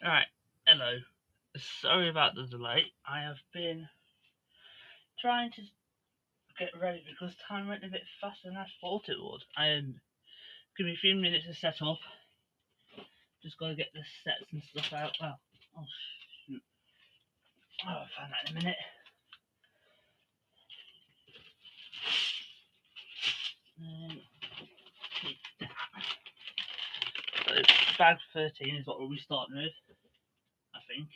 Alright, hello. Sorry about the delay. I have been trying to get ready because time went a bit faster than I thought it would. Give me a few minutes to set up. Just gotta get the sets and stuff out. Well, oh shoot. I'll find that in a minute. So, bag 13 is what we'll be starting with, I think.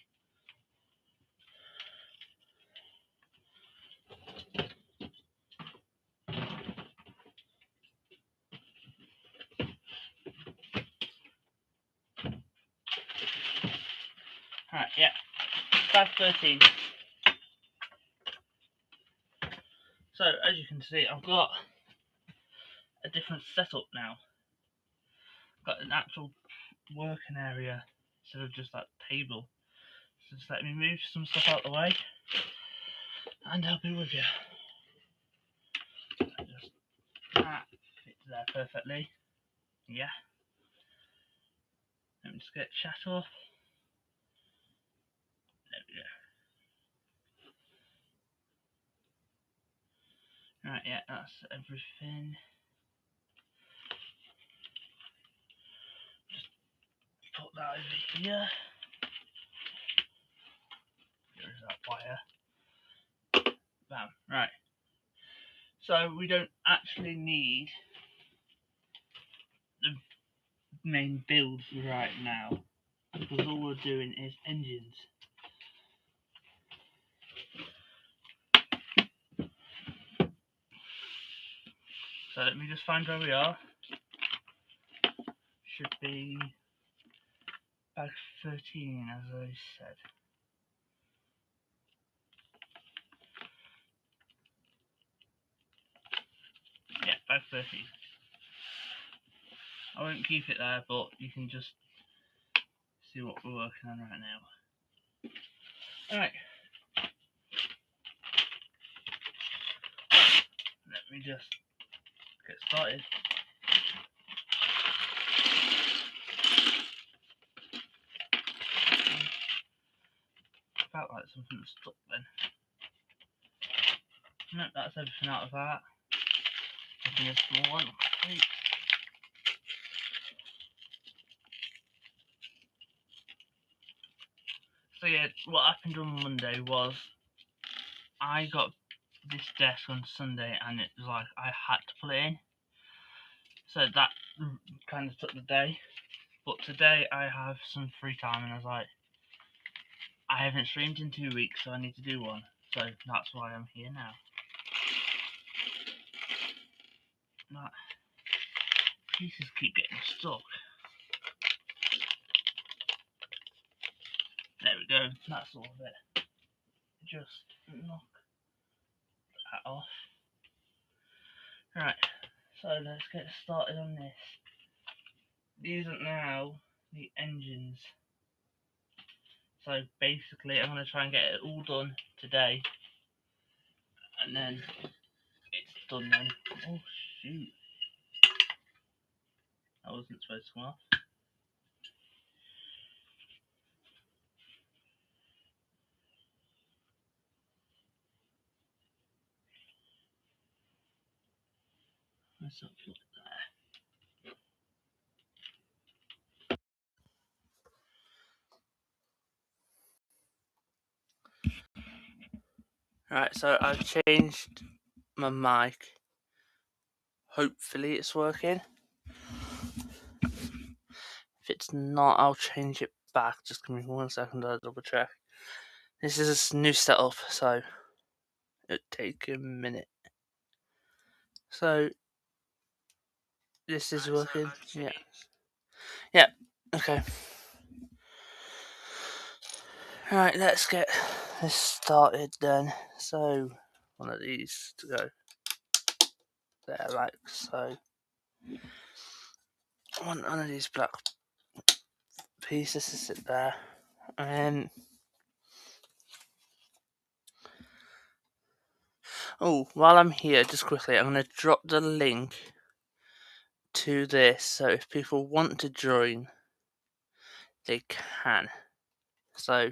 Alright, yeah. Bag 13. So, as you can see, I've got a different setup now. I've got an actual working area instead of just that table. So just let me move some stuff out of the way and I'll be with you. Just that fits there perfectly. Yeah. Let me just get chat off. There we go. Right, yeah, that's everything. Just put that over here. There's that wire. Bam. Right. So we don't actually need the main build right now because all we're doing is engines. So let me just find where we are. Should be bag 13, as I said. Yeah, bag 13. I won't keep it there, but you can just see what we're working on right now. Alright. Let me just get started. Felt like something was stuck then. Nope, that's everything out of that. Taking a small one. So yeah, what happened on Monday was I got this desk on Sunday and it was like I had to put it in. So that kind of took the day. But today I have some free time and I was like, I haven't streamed in 2 weeks, so I need to do one. So that's why I'm here now. That pieces keep getting stuck. There we go, that's all of it. Just knock that off. Right, so let's get started on this. These are now the engines. So basically I'm going to try and get it all done today. And then it's done then. Oh shoot. That wasn't supposed to come off. Let's not put it there. Right, so I've changed my mic. Hopefully it's working. If it's not, I'll change it back. Just give me 1 second, I'll double check. This is a new setup, so it'll take a minute. So this is working. Yeah. Okay. Right, let's get this started then. So, one of these to go there, like so. One of these black pieces to sit there. Oh, while I'm here, just quickly, I'm going to drop the link to this. So if people want to join, they can. So,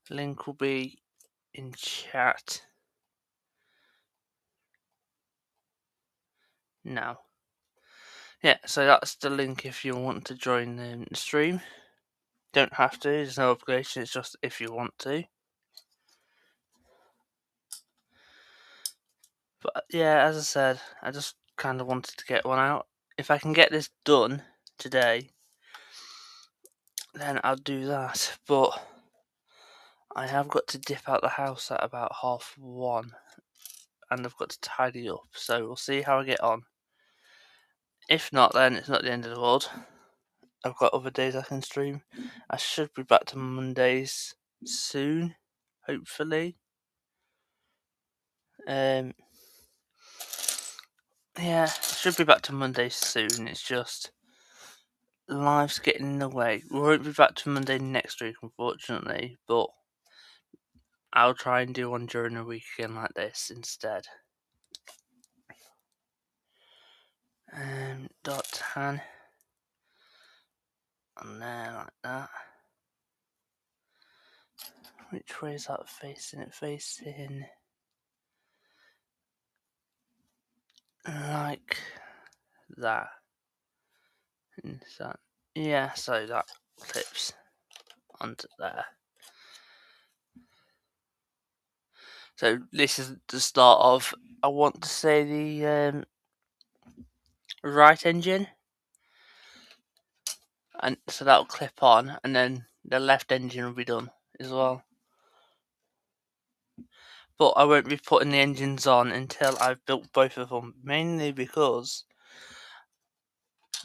link will be in chat now. Yeah, so that's the link if you want to join the stream. Don't have to, there's no obligation, it's just if you want to. But yeah, as I said, I just kind of wanted to get one out. If I can get this done today, then I'll do that. But I have got to dip out the house at about 1:30, and I've got to tidy up. So we'll see how I get on. If not, then it's not the end of the world. I've got other days I can stream. I should be back to Mondays soon, hopefully. Yeah, should be back to Mondays soon. It's just life's getting in the way. We won't be back to Monday next week, unfortunately, but I'll try and do one during the week again like this instead. Dot tan on there like that. Which way is that facing? It facing like that. Yeah, so that clips onto there. So this is the start of, I want to say, the right engine, and so that'll clip on, and then the left engine will be done as well. But I won't be putting the engines on until I've built both of them, mainly because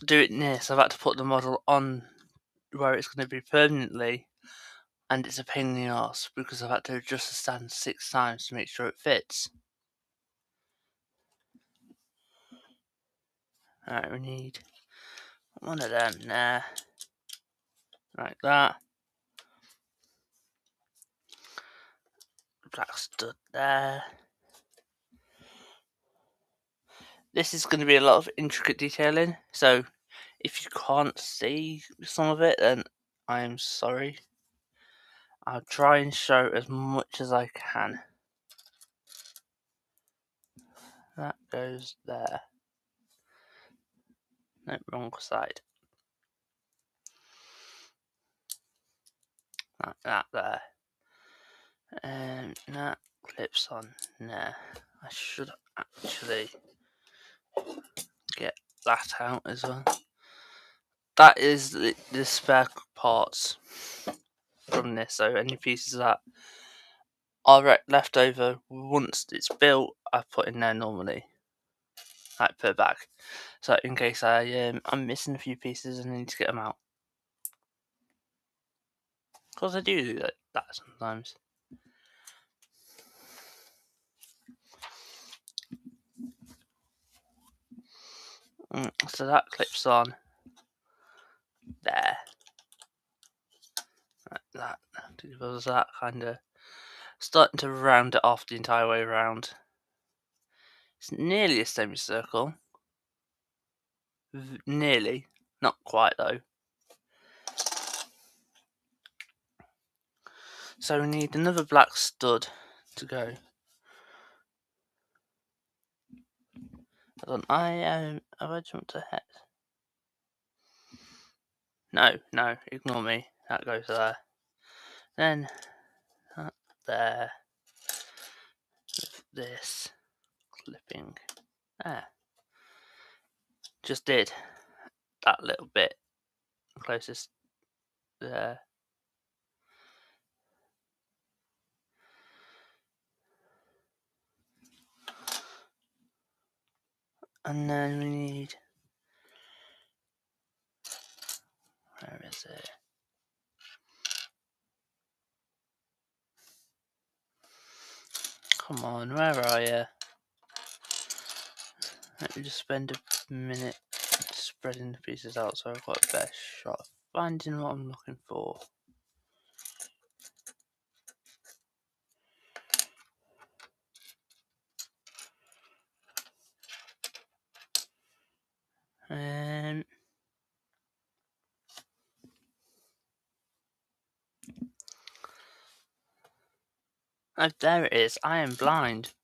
doing this, I've had to put the model on where it's going to be permanently, and it's a pain in the arse because I've had to adjust the stand 6 times to make sure it fits. Alright, we need one of them there, like that. Black stud there. This is going to be a lot of intricate detailing, so if you can't see some of it, then I'm sorry. I'll try and show as much as I can. That goes there. No, wrong side. Like that there. And that clips on there. I should actually get that out as well. That is the spare parts from this, so any pieces that are left over once it's built, I put in there normally, like per bag. So in case I'm missing a few pieces and I need to get them out. Because I do that sometimes. So that clips on there. Like that. Because that kind of starting to round it off the entire way around. It's nearly a semicircle. Nearly. Not quite though. So we need another black stud to go. Hold on, have I jumped ahead? No, ignore me. That goes there. Then that there. With this clipping there. Just did that little bit closest there. And then we need, where is it? Come on, where are you? Let me just spend a minute spreading the pieces out so I've got a better shot of finding what I'm looking for. Oh, there it is. I am blind.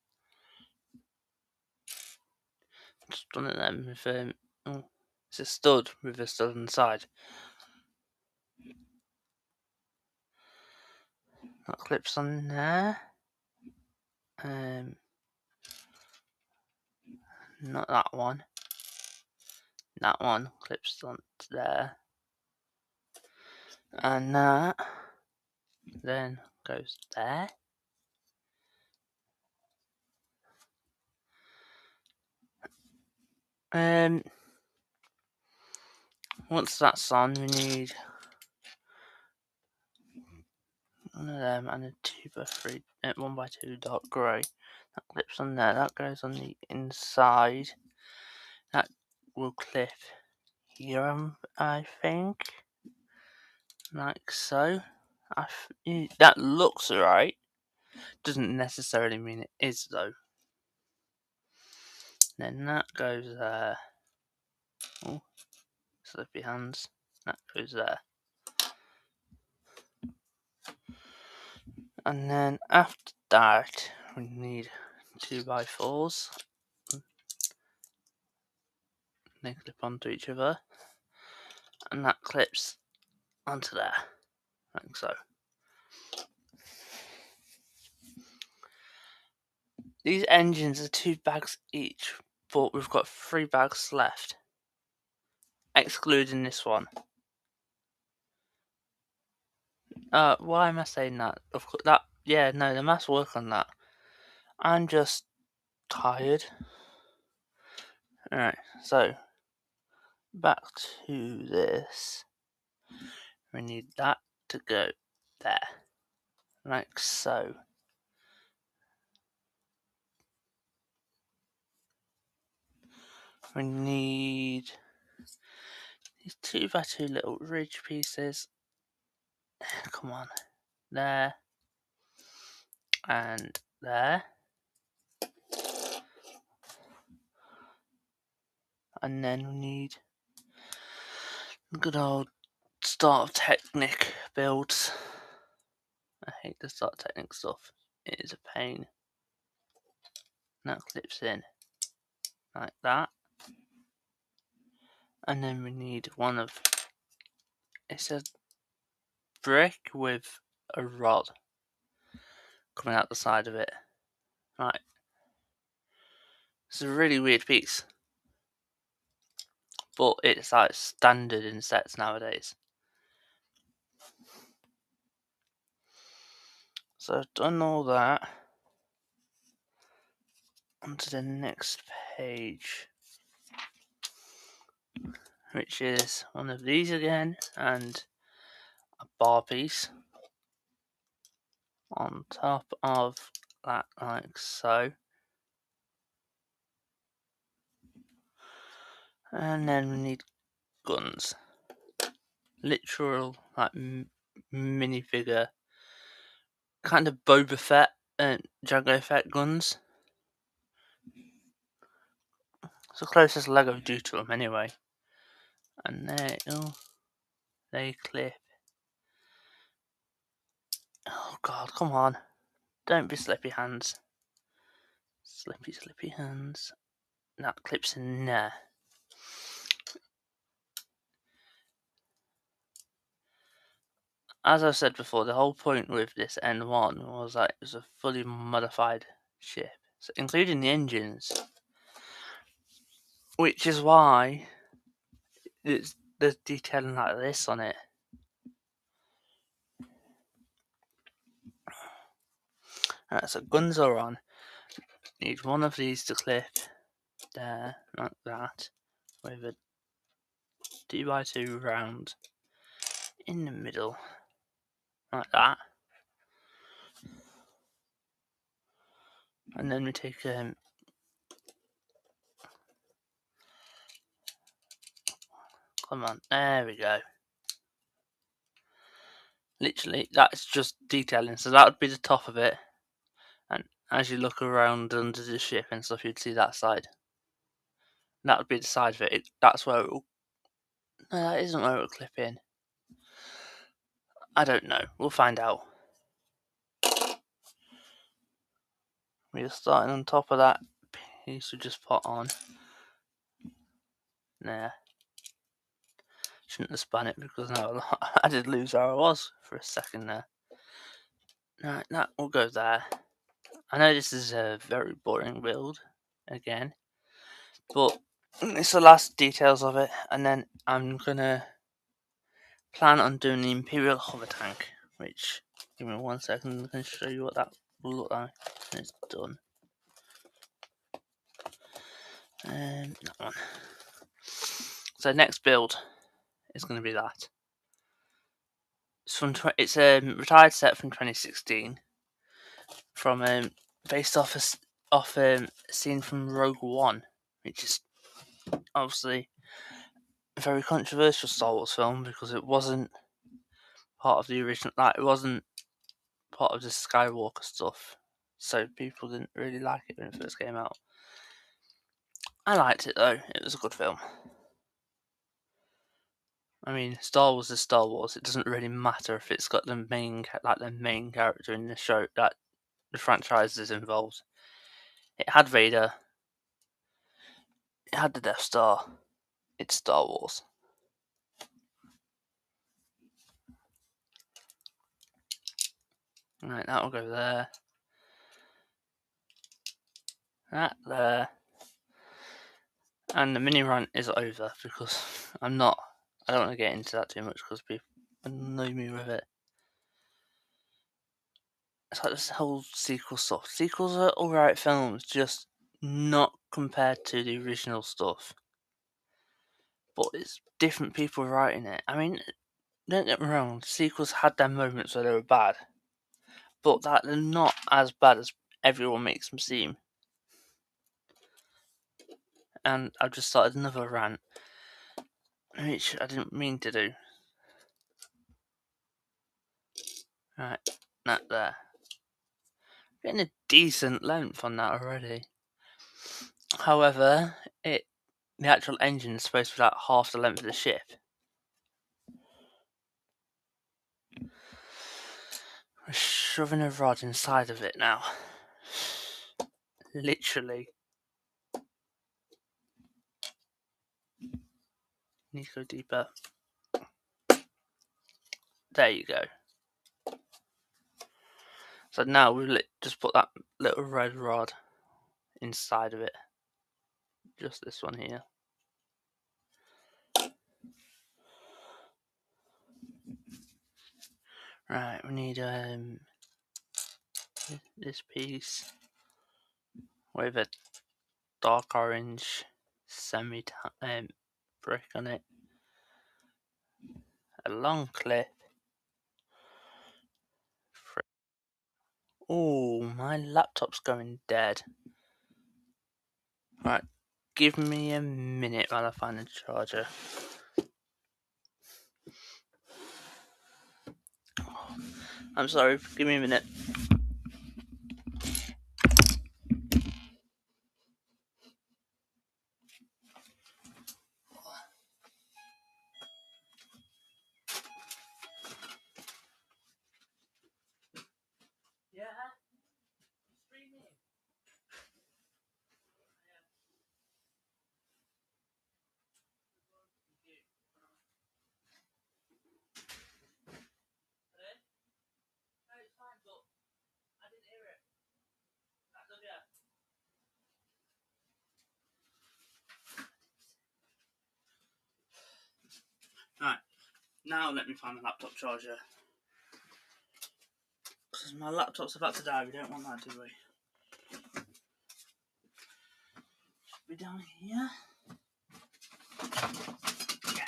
Just one of them with oh, it's a stud with a stud on the side. That clips on there. Not that one. That one clips on there. And that then goes there. Once that's on, we need one of them and a 2x3, 1x2 dark grey. That clips on there. That goes on the inside. That will clip here, I think, like so. That looks right. Doesn't necessarily mean it is though. Then that goes there. Oh, slippy hands. That goes there. And then after that, we need 2x4s. They clip onto each other. And that clips onto there. Like so. These engines are 2 bags each, but we've got 3 bags left. Excluding this one. Why am I saying that? Of course, the maths work on that. I'm just tired. Alright, so back to this. We need that to go there. Like so. We need these 2x2 little ridge pieces. Come on. There. And there. And then we need good old Start Technic builds. I hate the Start Technic stuff. It is a pain. And that clips in like that. And then we need one of, it's a brick with a rod coming out the side of it. Right. It's a really weird piece. But it's like standard in sets nowadays. So I've done all that. Onto the next page, which is one of these again and a bar piece on top of that, like so. And then we need guns, literal like minifigure, kind of Boba Fett and Jango Fett guns. It's the closest Lego do to them anyway. And they clip. Oh god, come on. Don't be slippy hands. Slippy hands. That clips in there. As I said before, the whole point with this N-1 was that it was a fully modified ship, so including the engines. Which is why there's detailing like this on it. Right, so guns are on. Need one of these to clip there, like that, with a 2x2 round in the middle, like that. And then we take come on, there we go. Literally, that's just detailing. So that would be the top of it. And as you look around under the ship and stuff, you'd see that side. And that would be the side of it. That's where it will. No, that isn't where it will clip in. I don't know. We'll find out. We're starting on top of that piece we just put on. There. Shouldn't have spun it because now I did lose where I was for a second there. Right, that will go there. I know this is a very boring build, again, but it's the last details of it, and then I'm gonna plan on doing the Imperial hover tank, which, give me 1 second, I can show you what that will look like when it's done. That one. So next build is going to be that. It's a retired set from 2016, from based off a scene from Rogue One, which is obviously a very controversial Star Wars film because it wasn't part of the original, like it wasn't part of the Skywalker stuff, so people didn't really like it when it first came out. I liked it though; it was a good film. I mean, Star Wars is Star Wars. It doesn't really matter if it's got the main character in the show that the franchise is involved. It had Vader. It had the Death Star. It's Star Wars. Right, that will go there. That there. And the mini rant is over because I don't want to get into that too much because people annoy me with it. It's like this whole sequel stuff. Sequels are alright films, just not compared to the original stuff. But it's different people writing it. I mean, don't get me wrong, sequels had their moments where they were bad, but that they're not as bad as everyone makes them seem. And I've just started another rant, which I didn't mean to do. Right, that there. Getting a decent length on that already. However, the actual engine is supposed to be like half the length of the ship. We're shoving a rod inside of it now. Literally. Need to go deeper. There you go. So now we've just put that little red rod inside of it. Just this one here. Right, we need this piece with a dark orange semi brick on it. A long clip. Oh, my laptop's going dead. Right, give me a minute while I find the charger. I'm sorry, give me a minute. Yeah? Streaming. Right, now let me find my laptop charger. Because my laptop's about to die, we don't want that, do we? Should be down here. Yeah.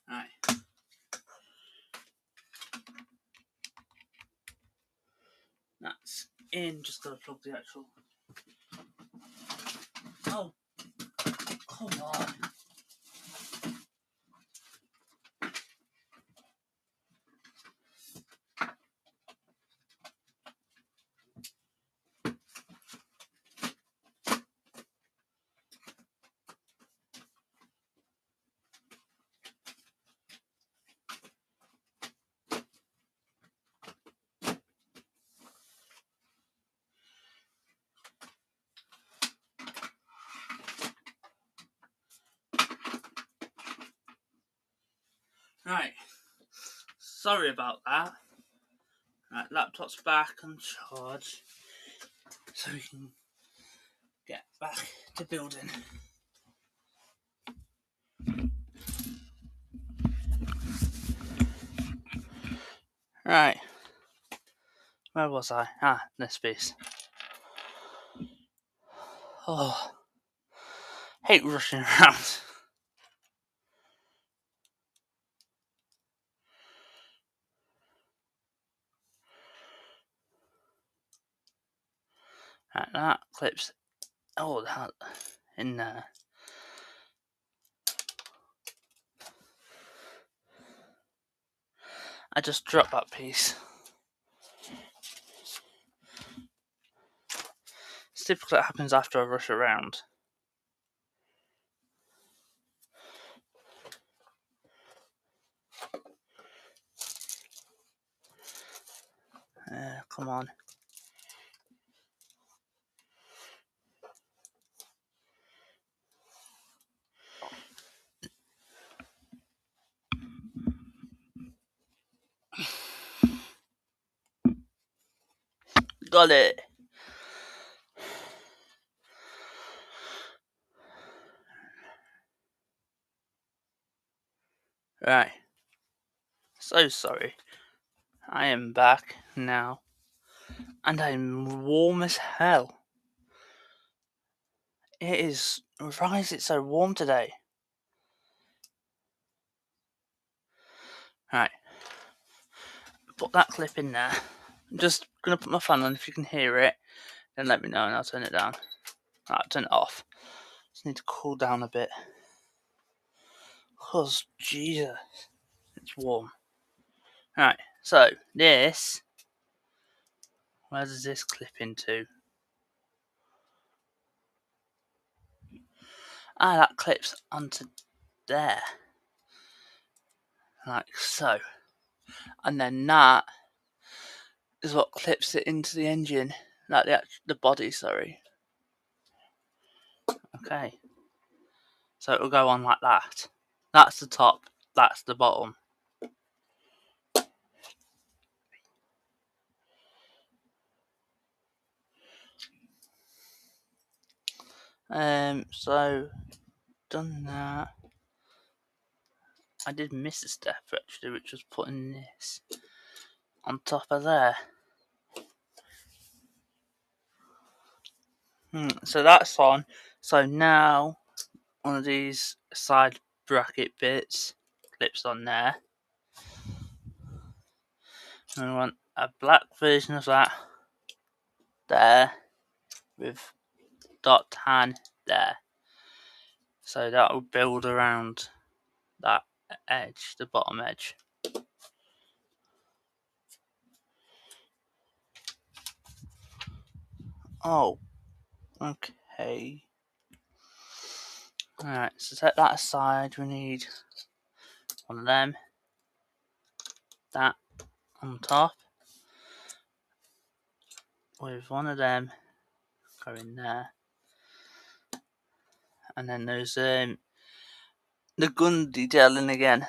Right. in. Just gotta plug the actual. Oh, come on. Right. Sorry about that. Right, laptop's back on charge. So we can get back to building. Right. Where was I? Ah, this piece. Oh. Hate rushing around. Right, that clips all that in there. I just dropped that piece. It's typically what happens after I rush around. Come on. Got it. Right. So sorry. I am back now. And I'm warm as hell. It is. Why is it so warm today? Right. Put that clip in there. I'm just gonna put my fan on. If you can hear it, then let me know and I'll turn it down. Right, turn it off. Just need to cool down a bit. Cause Jesus, it's warm. Right, so this. Where does this clip into? Ah, that clips onto there. Like so. And then that is what clips it into the engine. Like the body, sorry. Okay. So it'll go on like that. That's the top, that's the bottom. So done that. I did miss a step actually, which was putting this on top of there. So that's on. So now one of these side bracket bits clips on there. And we want a black version of that there with dot tan there. So that will build around that edge, the bottom edge. Oh, okay. Alright, so set that aside. We need one of them. That on top. With one of them going there. And then there's the gun detailing again.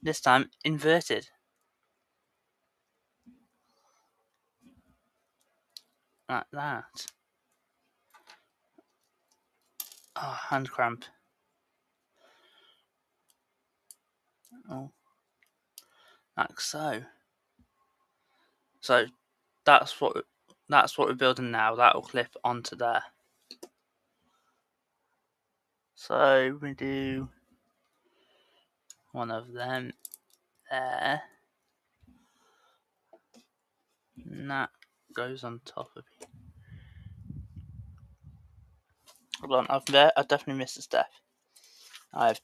This time inverted. Like that. Oh, hand cramp. Oh. Like so. So that's what we're building now. That will clip onto there. So we do one of them there. And that goes on top of you. Hold on, I've definitely missed a step. I've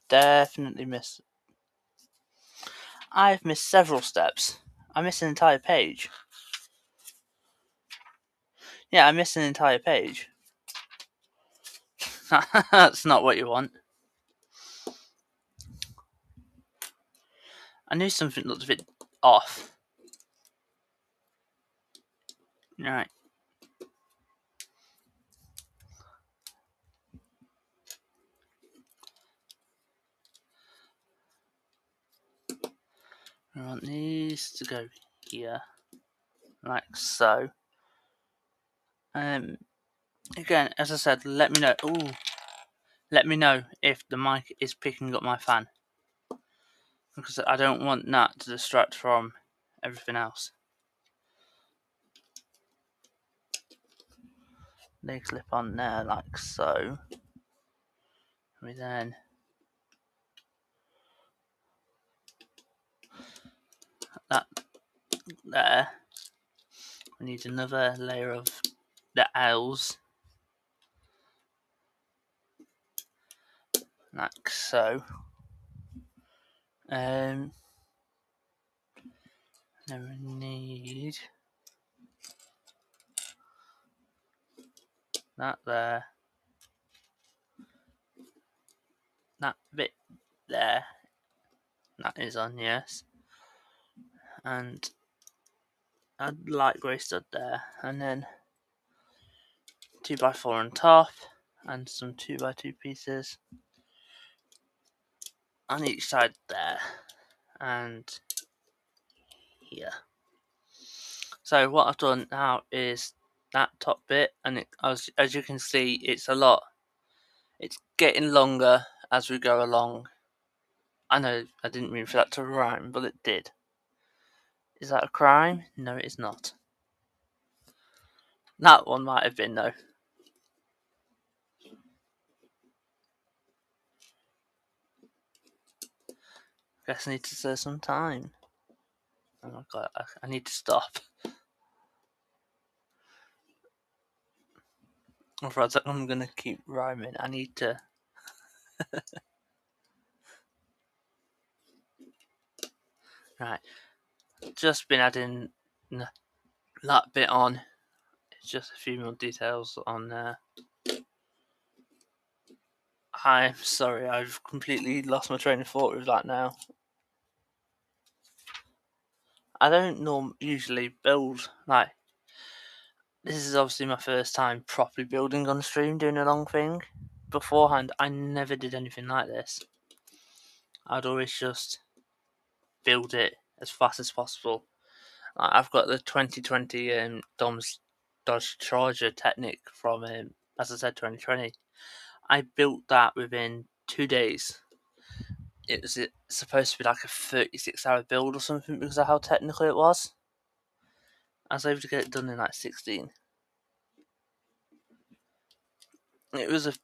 missed several steps. I missed an entire page. Yeah, I missed an entire page. That's not what you want. I knew something looked a bit off. Right. I want these to go here. Like so. Again, as I said, let me know. Ooh. Let me know if the mic is picking up my fan. Because I don't want that to distract from everything else. They clip on there like so. We then that there. We need another layer of the L's. Like so. Then we need that there. That bit there. That is on, yes. And a light grey stud there. And then 2x4 on top. And some 2x2 pieces on each side there. And here. So what I've done now is that top bit, and as you can see, it's a lot. It's getting longer as we go along. I know I didn't mean for that to rhyme, but it did. Is that a crime? No, it is not. That one might have been, though. Guess I need to save some time. Oh my god, I need to stop. Otherwise, I'm going to keep rhyming. I need to. Right. Just been adding that bit on. It's just a few more details on there. I'm sorry, I've completely lost my train of thought with that now. I don't usually build, like, this is obviously my first time properly building on stream, doing a long thing. Beforehand, I never did anything like this. I'd always just build it as fast as possible. Like, I've got the 2020 Dom's Dodge Charger Technic from, as I said, 2020. I built that within 2 days. It was supposed to be like a 36-hour build or something because of how technical it was. I was able to get it done in like 16. It was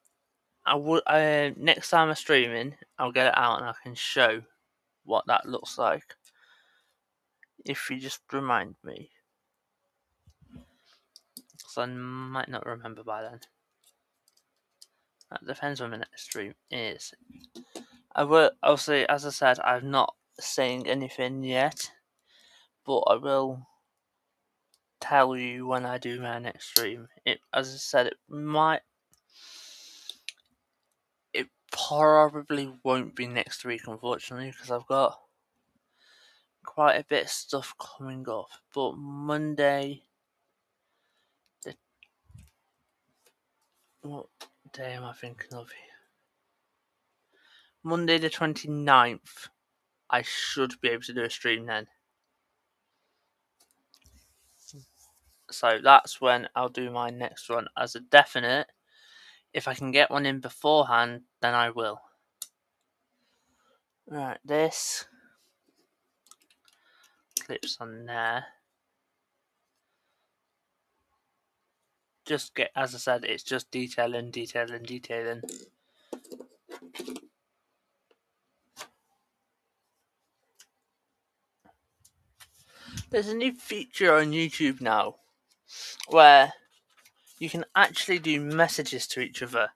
next time I'm streaming, I'll get it out and I can show what that looks like. If you just remind me, because I might not remember by then. That depends when my next stream is. I'll say, as I said, I'm not saying anything yet, but I will tell you when I do my next stream. As I said, it probably won't be next week, unfortunately, because I've got quite a bit of stuff coming up. But Monday, what day am I thinking of? Monday the 29th, I should be able to do a stream then. So that's when I'll do my next one as a definite. If I can get one in beforehand, then I will. Right, this clips on there. As I said, it's just detailing. There's a new feature on YouTube now where you can actually do messages to each other.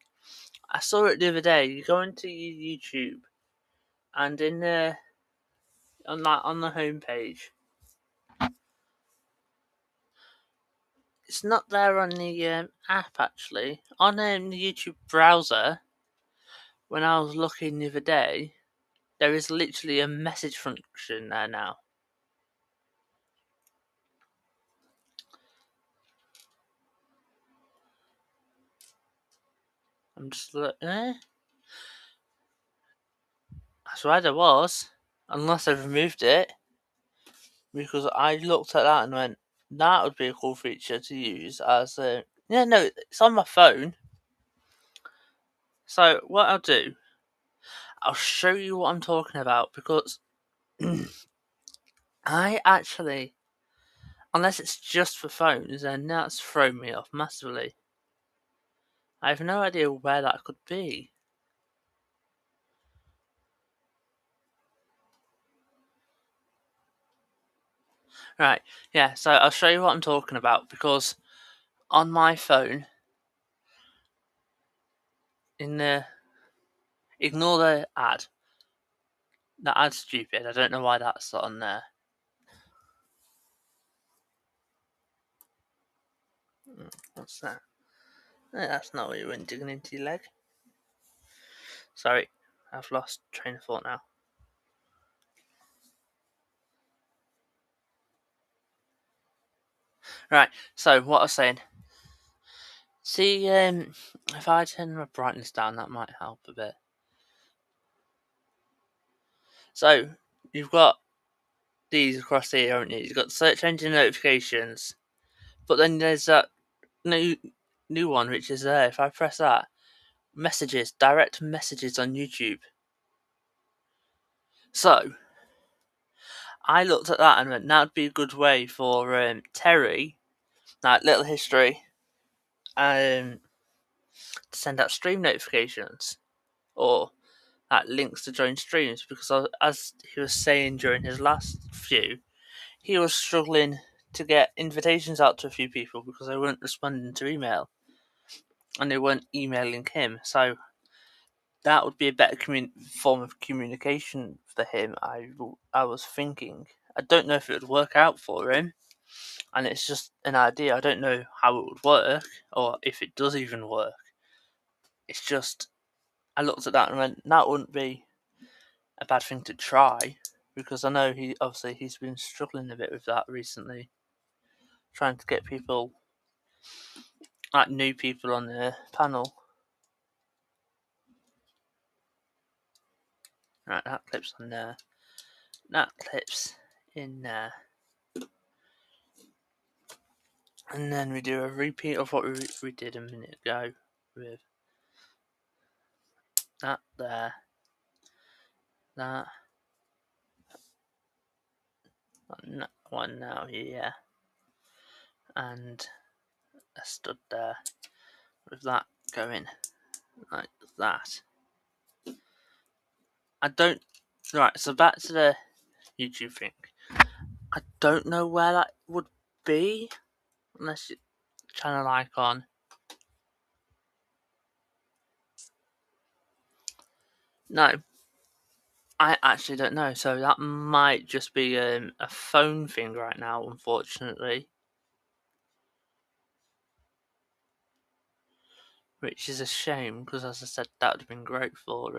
I saw it the other day. You go into YouTube, and in the on the homepage, it's not there on the app actually. On the YouTube browser, when I was looking the other day, there is literally a message function there now. I'm just looking. I swear there was, unless they've removed it. Because I looked at that and went, that would be a cool feature to use as a... Yeah, no, it's on my phone. So, what I'll do, I'll show you what I'm talking about, because I actually, unless it's just for phones, then that's thrown me off massively. I have no idea where that could be. Right, yeah, so I'll show you what I'm talking about, because on my phone, in the... Ignore the ad. That ad's stupid, I don't know why that's on there. What's that? That's not what you went digging into your leg. Sorry, I've lost train of thought now. Right, so what I was saying. See, if I turn my brightness down, that might help a bit. So, you've got these across here, haven't you? You've got search engine notifications. But then there's that new one, which is there. If I press that, messages, direct messages on YouTube. So, I looked at that and went, that would be a good way for Terry, like little history, to send out stream notifications. Or links to join streams, because as he was saying during his last few, he was struggling to get invitations out to a few people because they weren't responding to email and they weren't emailing him. So that would be a better form of communication for him. I was thinking. I don't know if it would work out for him, and it's just an idea. I don't know how it would work or if it does even work. It's just, I looked at that and went, that wouldn't be a bad thing to try, because I know he's been struggling a bit with that recently, trying to get people, like new people on the panel. Right, that clips on there. That clips in there. And then we do a repeat of what we did a minute ago with that there, that one now here, and I stood there with that going like that. I don't... Right, so back to the YouTube thing. I don't know where that would be, unless you channel icon. No, I actually don't know. So that might just be a phone thing right now, unfortunately. Which is a shame, because as I said, that would have been great for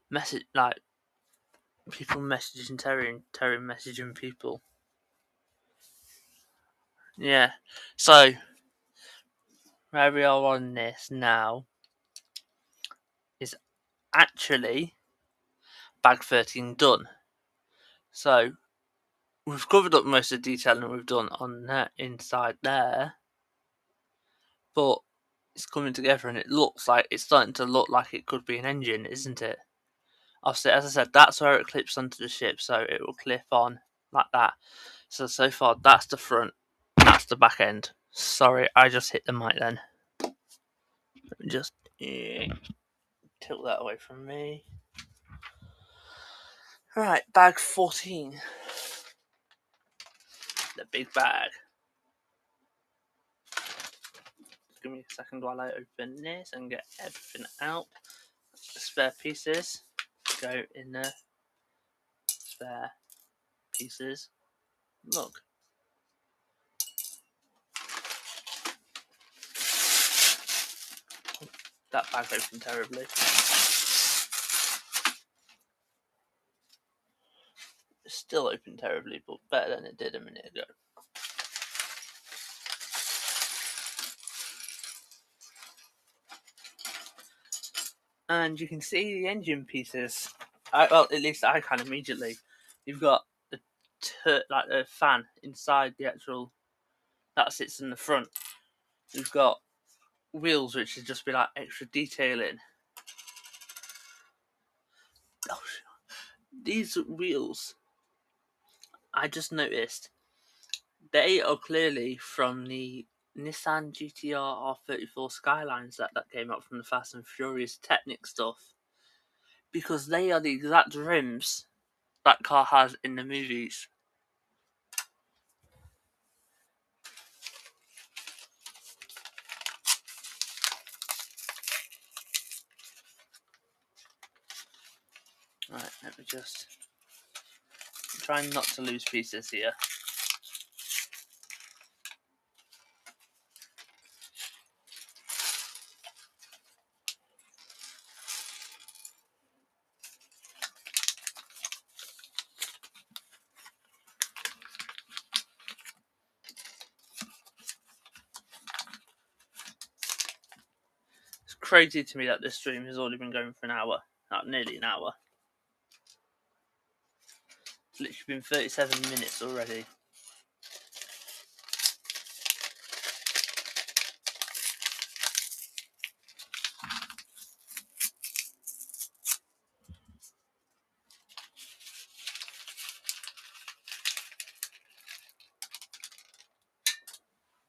message, like people messaging Terry and Terry messaging people. Yeah. So where we are on this now is actually bag 13 done. So we've covered up most of the detailing we've done on that inside there, but it's coming together and it's starting to look like it could be an engine, isn't it? Obviously, as I said, that's where it clips onto the ship, so it will clip on like that. So far, that's the front, that's the back end. Sorry, I just hit the mic then. Just tilt that away from me. Right, bag 14. The big bag. give me a second while I open this and get everything out. Spare pieces go in the spare pieces. Look. That bag opened terribly. It still opened terribly, but better than it did a minute ago. And you can see the engine pieces. Well, at least I can immediately. You've got like a fan inside the actual that sits in the front. You've got wheels, which would just be like extra detailing. Oh, these wheels, I just noticed, they are clearly from the Nissan GTR R34 Skylines that came out from the Fast and Furious Technic stuff. Because they are the exact rims that car has in the movies. Right, let me just try not to lose pieces here. It's crazy to me that this stream has already been going for an hour. Not nearly an hour. It's literally been 37 minutes already.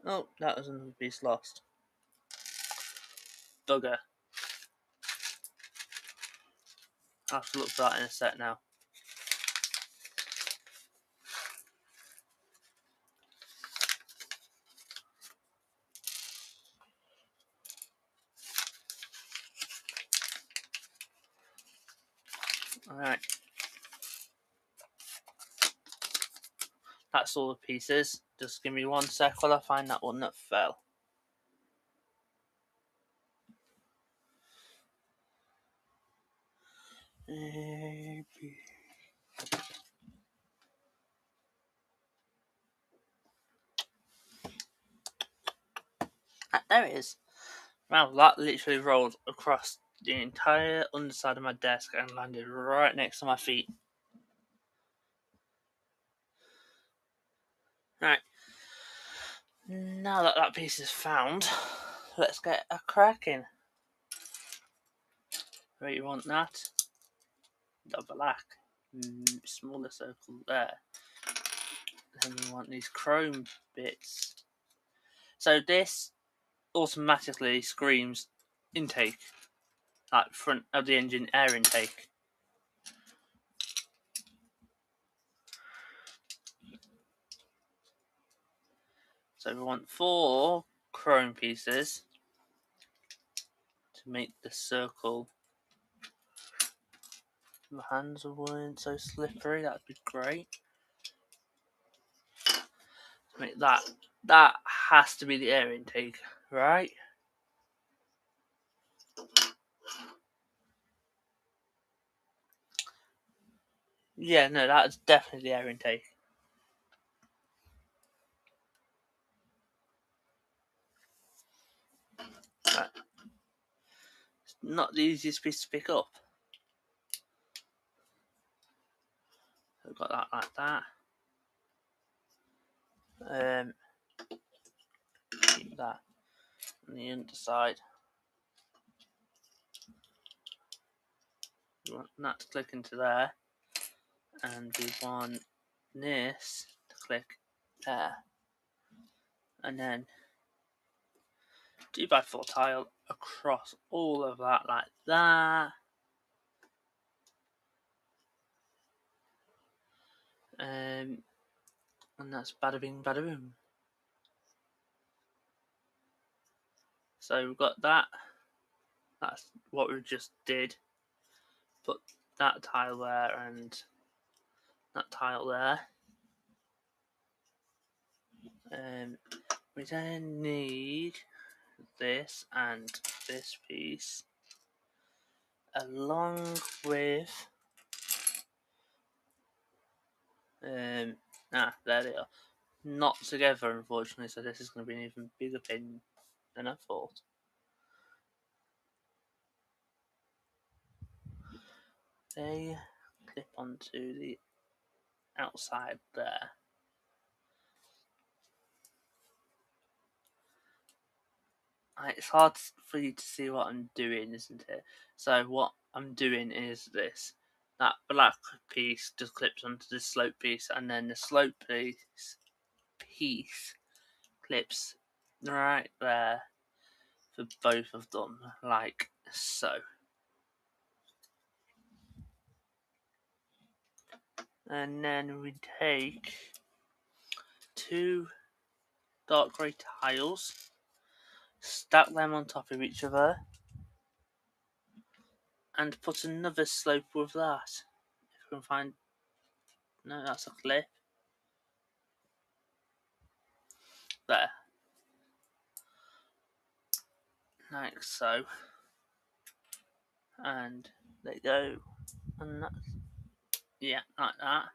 Oh, that was another piece lost. Bugger. I'll have to look for that in a sec now. Alright. That's all the pieces. Just give me 1 sec while I find that one that fell. There it is. Wow, that literally rolled across the entire underside of my desk and landed right next to my feet. Right. Now that that piece is found, let's get a cracking. Where you want that? The black. Smaller circle there. Then we want these chrome bits. So this automatically screams intake, like front of the engine air intake. So we want 4 chrome pieces to make the circle. My hands weren't so slippery, that'd be great. To make that has to be the air intake, right? Yeah, no, that's definitely the air intake. Right. It's not the easiest piece to pick up. We've got that like that. Keep that on the underside. We want that to click into there, and we want this to click there, and then 2x4 tile across all of that like that. And that's bada bing, bada boom. So we've got that. That's what we just did. Put that tile there and that tile there. We then need this and this piece, along with there they are. Not together, unfortunately, so this is going to be an even bigger pin than I thought. They clip onto the outside there. It's hard for you to see what I'm doing, isn't it? So what I'm doing is this. That black piece just clips onto the slope piece, and then the slope piece clips right there for both of them, like so. And then we take 2 dark grey tiles, stack them on top of each other, and put another slope with that. If we can find... No, that's a clip. There. Like so. And there you go. And that's... Yeah, like that.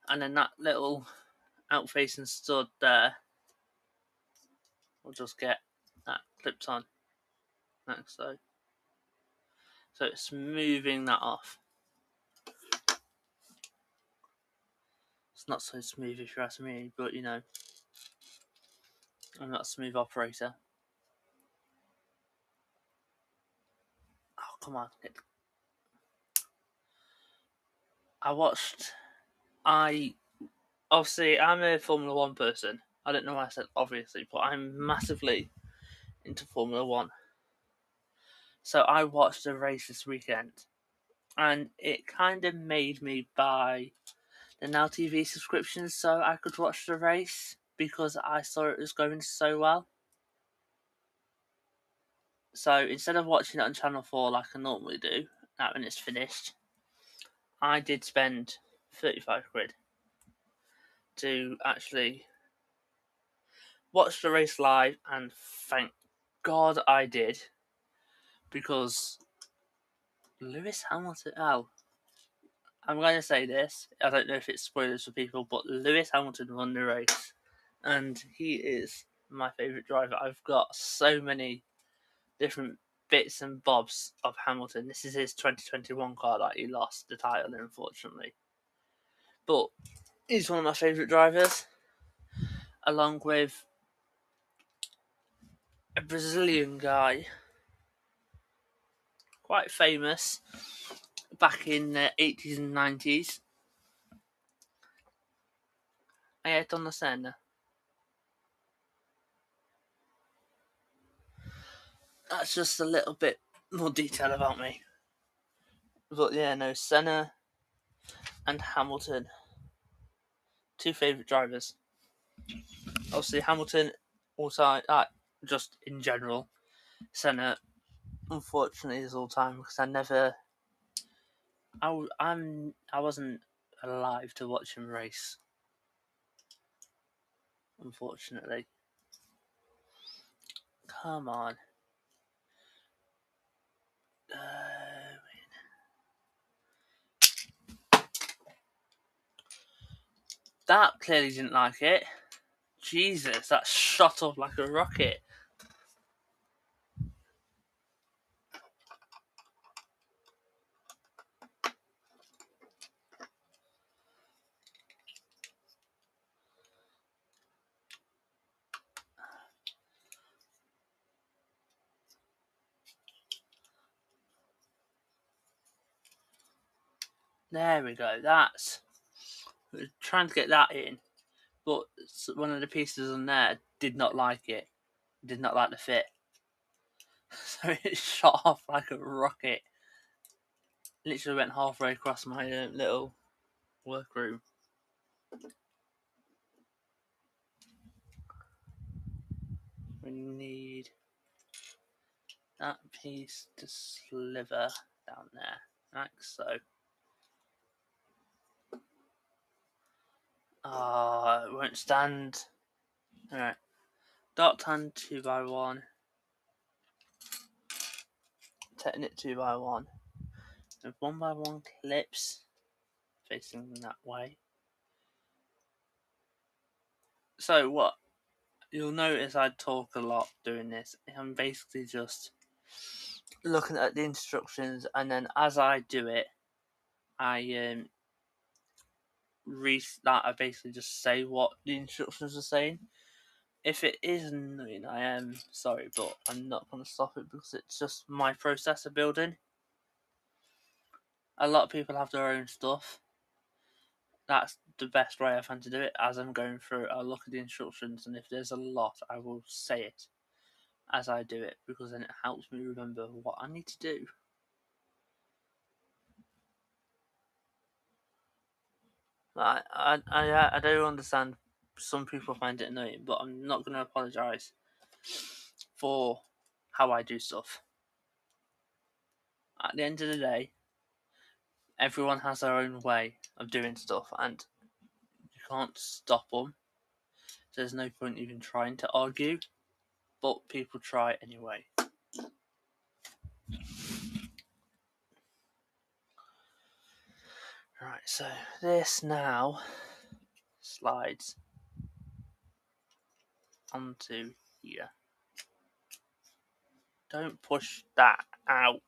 And then that little out-facing stud there, we'll just get that clipped on. Like so. So it's smoothing that off. It's not so smooth if you ask me, but you know, I'm not a smooth operator. Oh, come on. Obviously, I'm a Formula 1 person. I don't know why I said obviously, but I'm massively into Formula 1. So I watched a race this weekend, and it kind of made me buy the Now TV subscription so I could watch the race because I saw it was going so well. So instead of watching it on Channel 4 like I normally do, when it's finished, I did spend 35 quid to actually watch the race live, and thank God I did, because Lewis Hamilton... Oh, I'm going to say this, I don't know if it's spoilers for people, but Lewis Hamilton won the race, and he is my favourite driver. I've got so many different bits and bobs of Hamilton. This is his 2021 car that he lost the title in, unfortunately. But he's one of my favourite drivers, along with a Brazilian guy, quite famous back in the 80s and 90s. Ayrton Senna. That's just a little bit more detail about me. But yeah, no, Senna and Hamilton, 2 favourite drivers. Obviously, Hamilton, also, just in general. Senna, unfortunately, is all time because I wasn't alive to watch him race. Unfortunately. Come on. That clearly didn't like it. Jesus, that shot up like a rocket. There we go. We're trying to get that in, but one of the pieces on there did not like it. Did not like the fit. So it shot off like a rocket. Literally went halfway across my little workroom. We need that piece to sliver down there, like so. It won't stand. Alright, dot tan 2x1, Technic 2x1, and 1x1 clips facing that way. So what? You'll notice I talk a lot doing this. I'm basically just looking at the instructions, and then as I do it, I I basically just say what the instructions are saying. If it is annoying, I am sorry, but I'm not going to stop it because it's just my process of building. A lot of people have their own stuff. That's the best way I find to do it. As I'm going through, I'll look at the instructions, and if there's a lot, I will say it as I do it, because then it helps me remember what I need to do. I do understand some people find it annoying, but I'm not going to apologise for how I do stuff. At the end of the day, everyone has their own way of doing stuff, and you can't stop them. There's no point even trying to argue, but people try anyway. Right, so this now slides onto here. Don't push that out.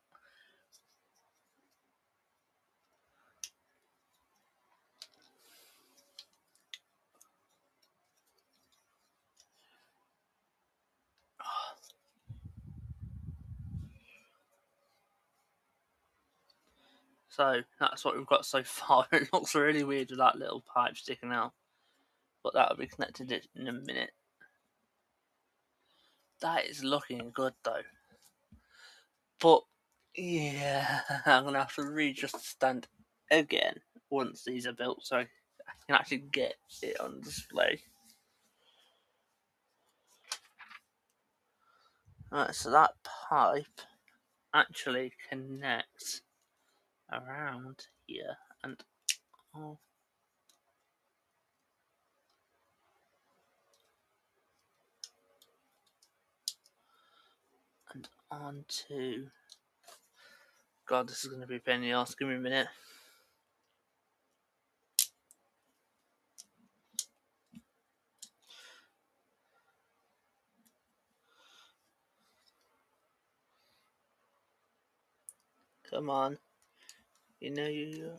So that's what we've got so far. It looks really weird with that little pipe sticking out, but that'll be connected in a minute. That is looking good though. But yeah, I'm gonna have to readjust the stand again once these are built, so I can actually get it on display. Right, so that pipe actually connects around here and and onto. God, this is going to be a pain in the ass. Give me a minute. Come on. You know you.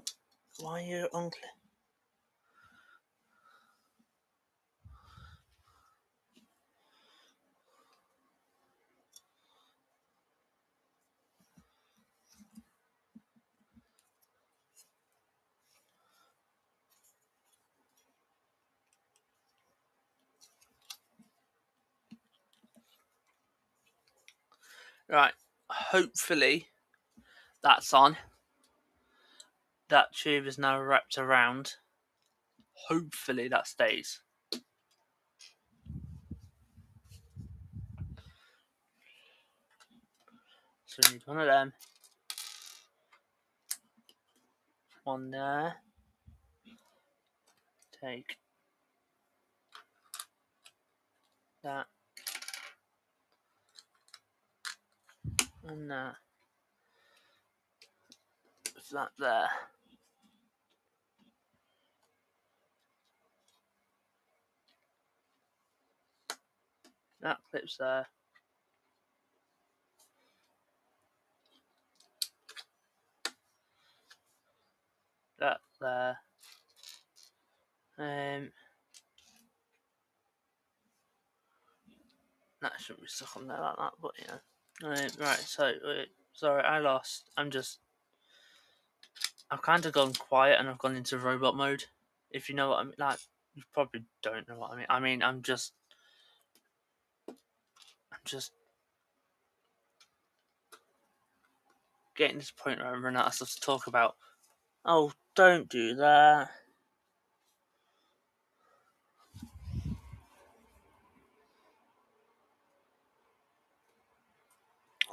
Why are you unclear? Right. Hopefully that's on. That tube is now wrapped around. Hopefully that stays. So we need one of them. One there. Take that. And that. Put that there. That clips there. That there. That shouldn't be stuck on there like that, but yeah. Right, so sorry, I lost. I've kind of gone quiet and I've gone into robot mode. If you know what I mean, like you probably don't know what I mean. I'm just getting to the point where I'm running out of stuff to talk about. Oh, don't do that.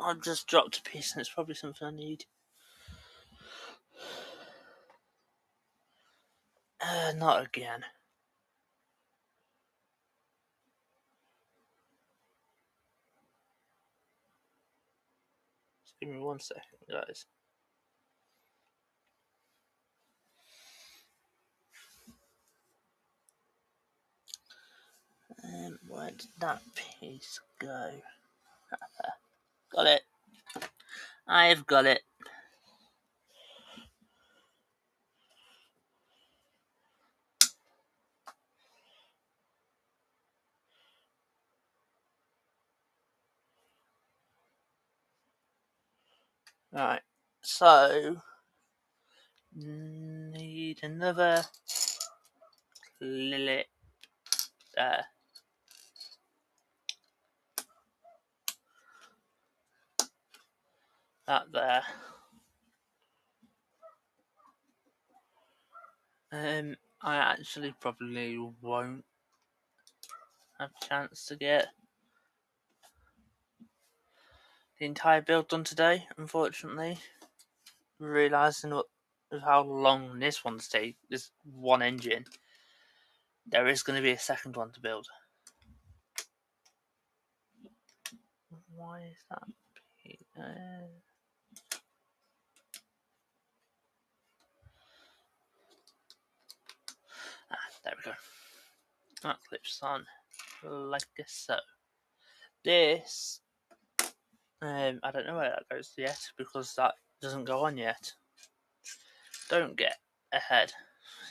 I've just dropped a piece and it's probably something I need. Not again. Just give me 1 second, guys. Where did that piece go? Got it. I've got it. Right. So need another clip there. That there. I actually probably won't have a chance to get the entire build done today, unfortunately. Realising how long this one's take, this one engine, there is going to be a second one to build. Why is that? There we go. That clips on like so. This, I don't know where that goes yet because that doesn't go on yet. Don't get ahead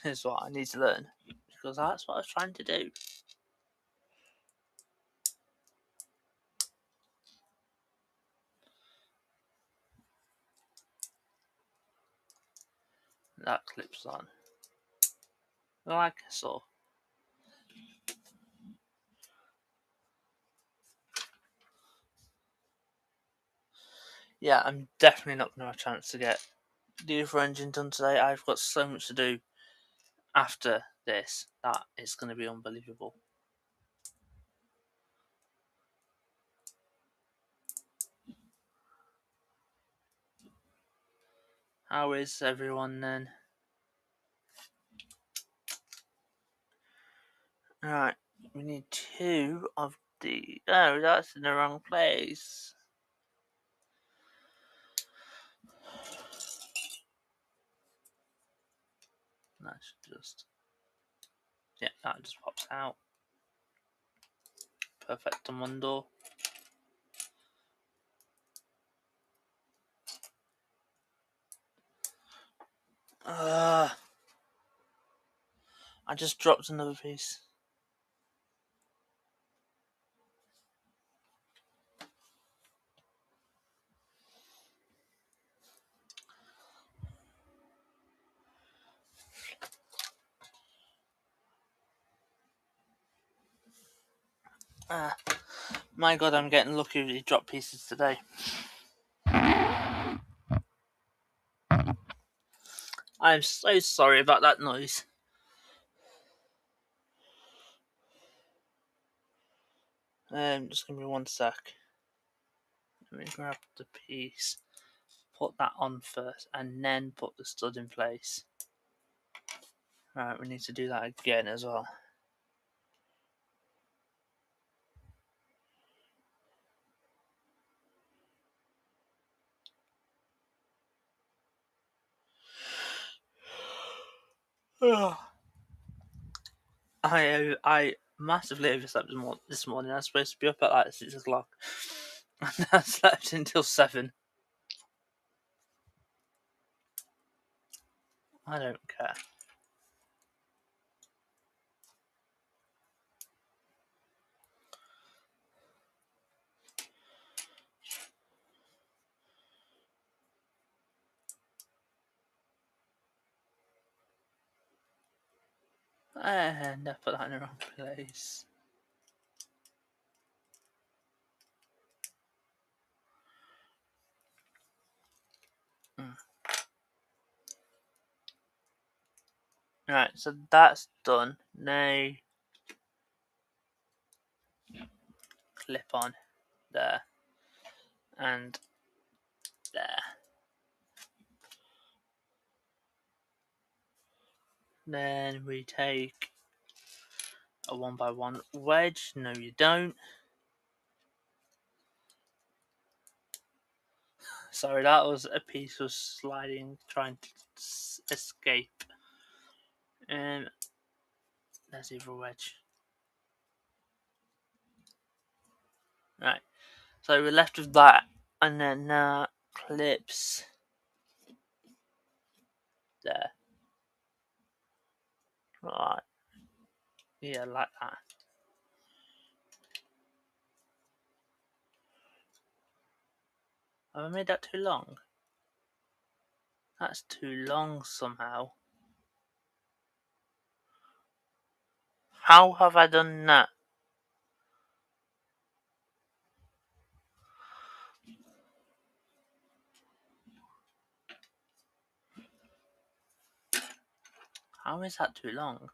is what I need to learn because that's what I was trying to do. That clips on like so. Yeah, I'm definitely not going to have a chance to get the other engine done today. I've got so much to do after this that it's going to be unbelievable. How is everyone then? Right, we need 2 of the. Oh, that's in the wrong place. That should just. Yeah, that just pops out. Perfect on one door. I just dropped another piece. My god, I'm getting lucky with these drop pieces today. I'm so sorry about that noise. Just give me 1 sec. Let me grab the piece, put that on first, and then put the stud in place. Right, we need to do that again as well. I massively overslept this morning. I was supposed to be up at like 6 o'clock, and I slept until 7. I don't care. And I put that in the wrong place. Right, so that's done. Now clip on there. and there. Then we take a 1x1 wedge. No, you don't. Sorry, that was a piece of sliding, trying to escape. And there's the other wedge. Right, so we're left with that, and then clips there. Right, yeah, like that. Have I made that too long? That's too long somehow. How have I done that? How is that too long?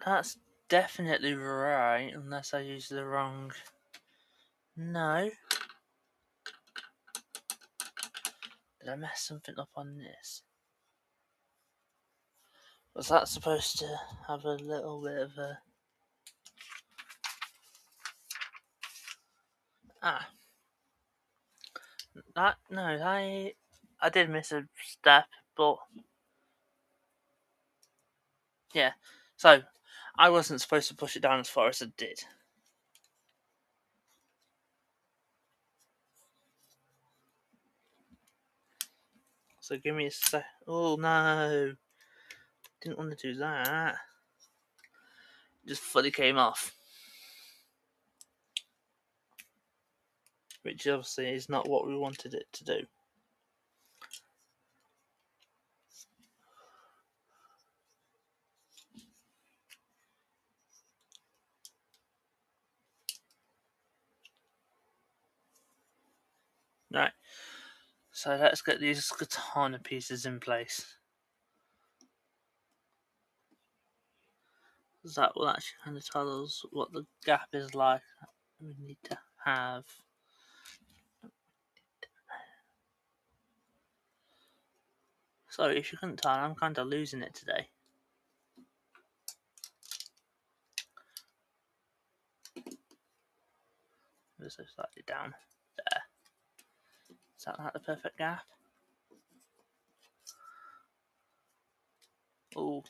That's definitely right, unless I use the wrong... No. Did I mess something up on this? Was that supposed to have a little bit of a... I did miss a step, but... Yeah, so, I wasn't supposed to push it down as far as I did. So give me a sec... Oh no! Didn't want to do that. Just fully came off. Which obviously is not what we wanted it to do. Right, so let's get these katana pieces in place. That will actually kind of tell us what the gap is like. We need to have... Sorry, if you couldn't tell, I'm kind of losing it today. Just so slightly down. There. Is that like the perfect gap? Oh.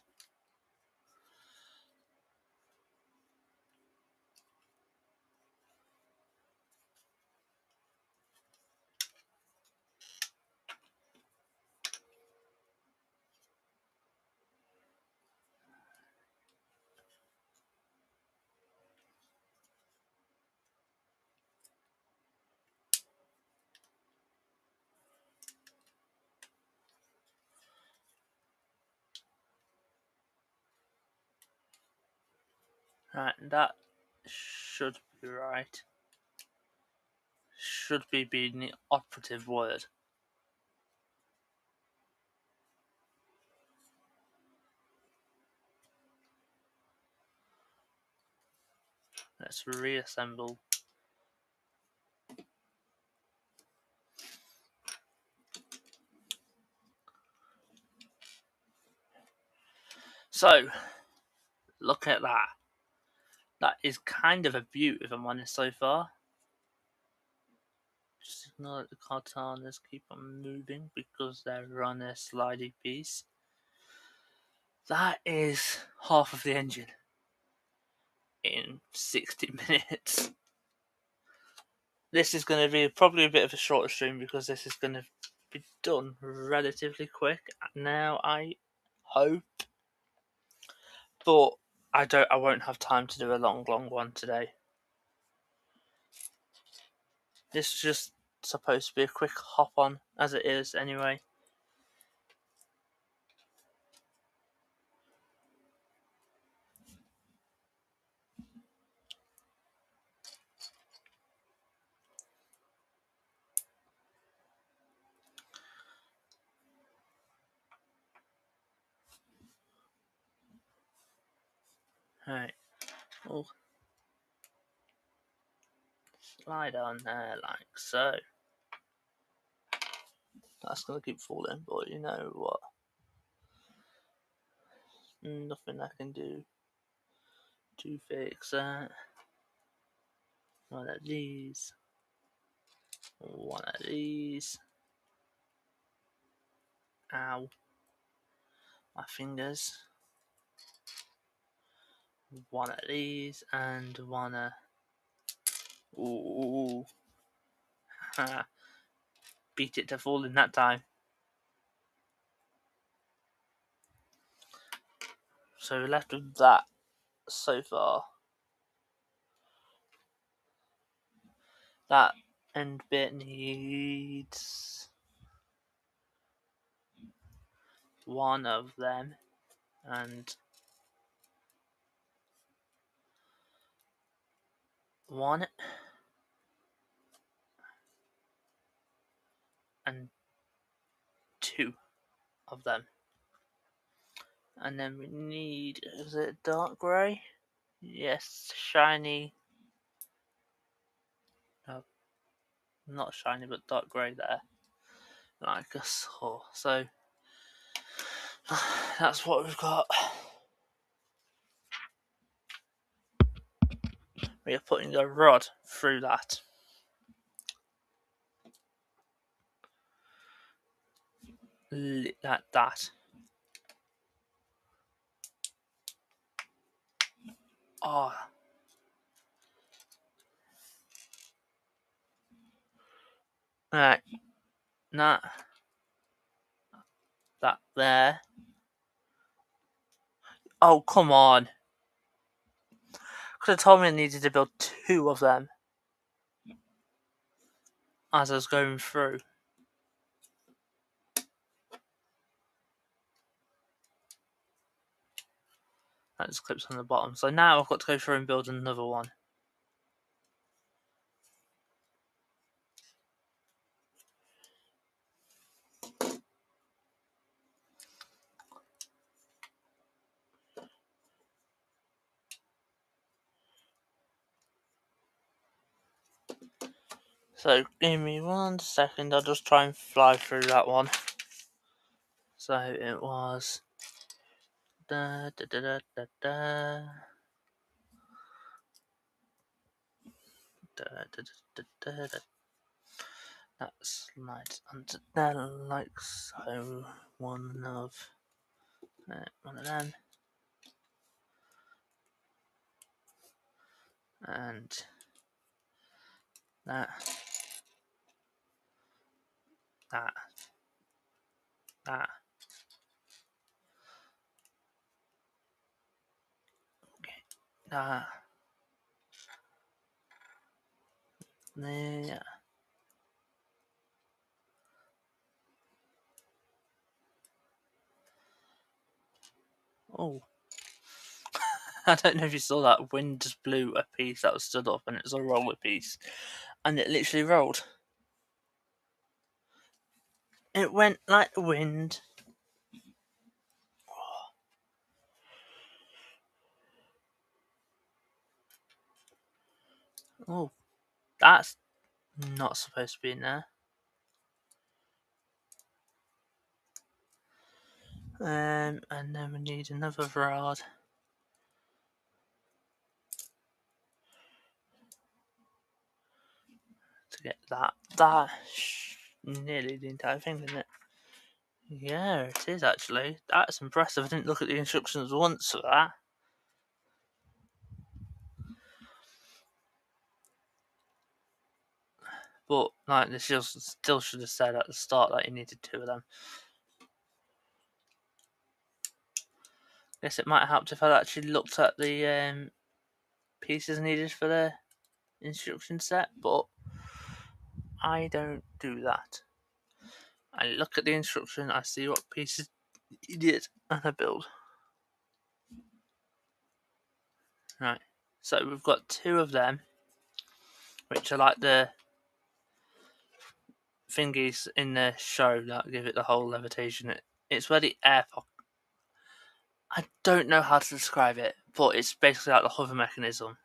Right, that should be right. Should be being the operative word. Let's reassemble. So, look at that. That is kind of a beaut, if I'm honest, so far. Just ignore that the katanas keep on moving because they're on a slidey piece. That is half of the engine in 60 minutes. This is going to be probably a bit of a shorter stream because this is going to be done relatively quick now, I hope. But I won't have time to do a long one today. This is just supposed to be a quick hop on, as it is anyway. Right. Oh. Slide on there like so. That's going to keep falling, but you know what? Nothing I can do to fix that. One of these. One of these. Ow. My fingers. One of these and one of. Ooh. Beat it to falling that time. So we're left with that so far. That end bit needs one of them and one and two of them. And then we need, is it dark grey? Yes, shiny. No, not shiny, but dark grey there. Like a saw. So that's what we've got. We are putting the rod through that. That. Oh. Right. That there. Oh, come on. Could have told me I needed to build two of them as I was going through. That just clips on the bottom. So now I've got to go through and build another one. So give me 1 second, I'll just try and fly through that one. So it was da da da da da da da da da da da. That slides onto there like so. One of them, and that. Okay, that. There. Oh. I don't know if you saw that. Wind just blew a piece that was stood up, and it was a roller piece, and it literally rolled. It went like the wind. Oh, that's not supposed to be in there. And then we need another rod to get that. Nearly the entire thing, isn't it? Yeah, it is actually. That's impressive. I didn't look at the instructions once for that. But like, this still should have said at the start that you needed two of them. Guess it might have helped if I'd actually looked at the pieces needed for the instruction set, but I don't do that. I look at the instruction, I see what pieces needed, and I build. Right, so we've got two of them, which are like the thingies in the show that give it the whole levitation. It's where the air pocket. I don't know how to describe it, but it's basically like the hover mechanism.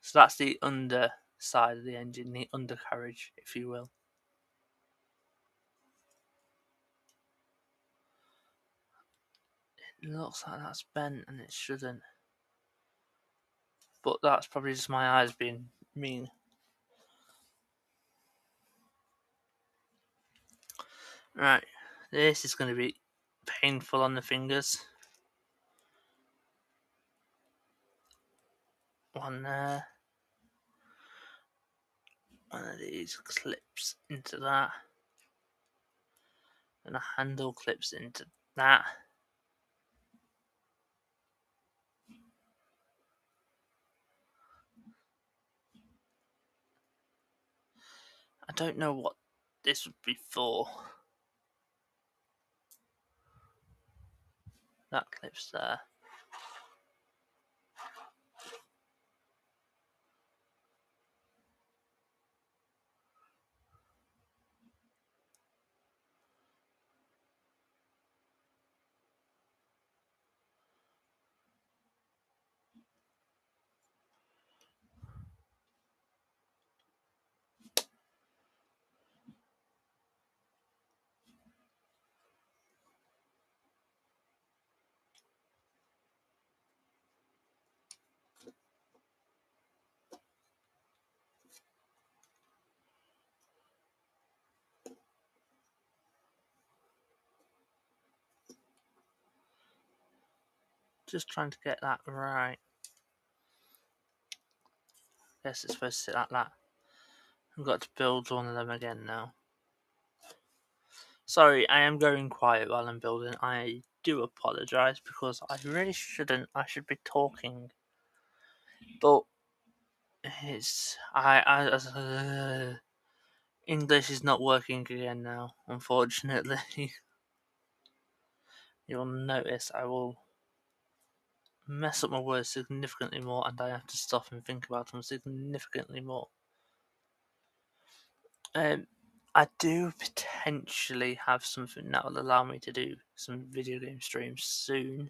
So that's the underside of the engine, the undercarriage, if you will. It looks like that's bent and it shouldn't. But that's probably just my eyes being mean. Right, this is going to be painful on the fingers. One there. One of these clips into that. And a handle clips into that. I don't know what this would be for. That clips there. Just trying to get that right. Guess it's supposed to sit like that. I've got to build one of them again now. Sorry, I am going quiet while I'm building. I do apologise because I really shouldn't. I should be talking. But it's English is not working again now, unfortunately. You'll notice I will mess up my words significantly more and I have to stop and think about them significantly more. I do potentially have something that will allow me to do some video game streams soon,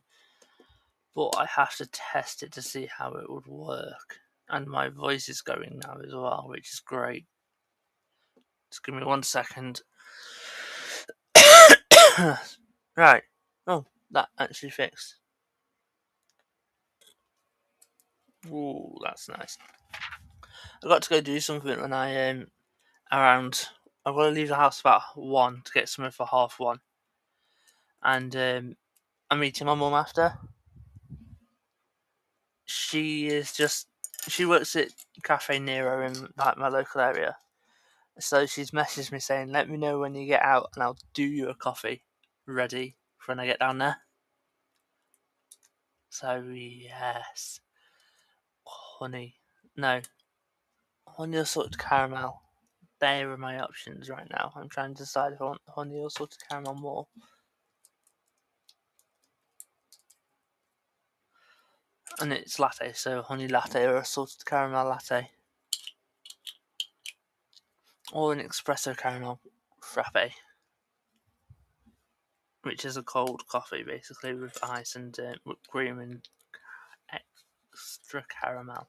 but I have to test it to see how it would work. And my voice is going now as well, which is great. Just give me 1 second. Right. Oh, that actually fixed. Ooh, that's nice. I got to go do something when I around. I've got to leave the house about 1 to get something for 1:30, and I'm meeting my mum after. She works at Cafe Nero in like my local area, so she's messaged me saying, "Let me know when you get out, and I'll do you a coffee ready for when I get down there." So yes, honey or salted caramel. They are my options right now. I'm trying to decide if I want honey or salted caramel more. And it's latte, so honey latte or a salted caramel latte. Or an espresso caramel frappe, which is a cold coffee basically with ice and whipped cream and extra caramel.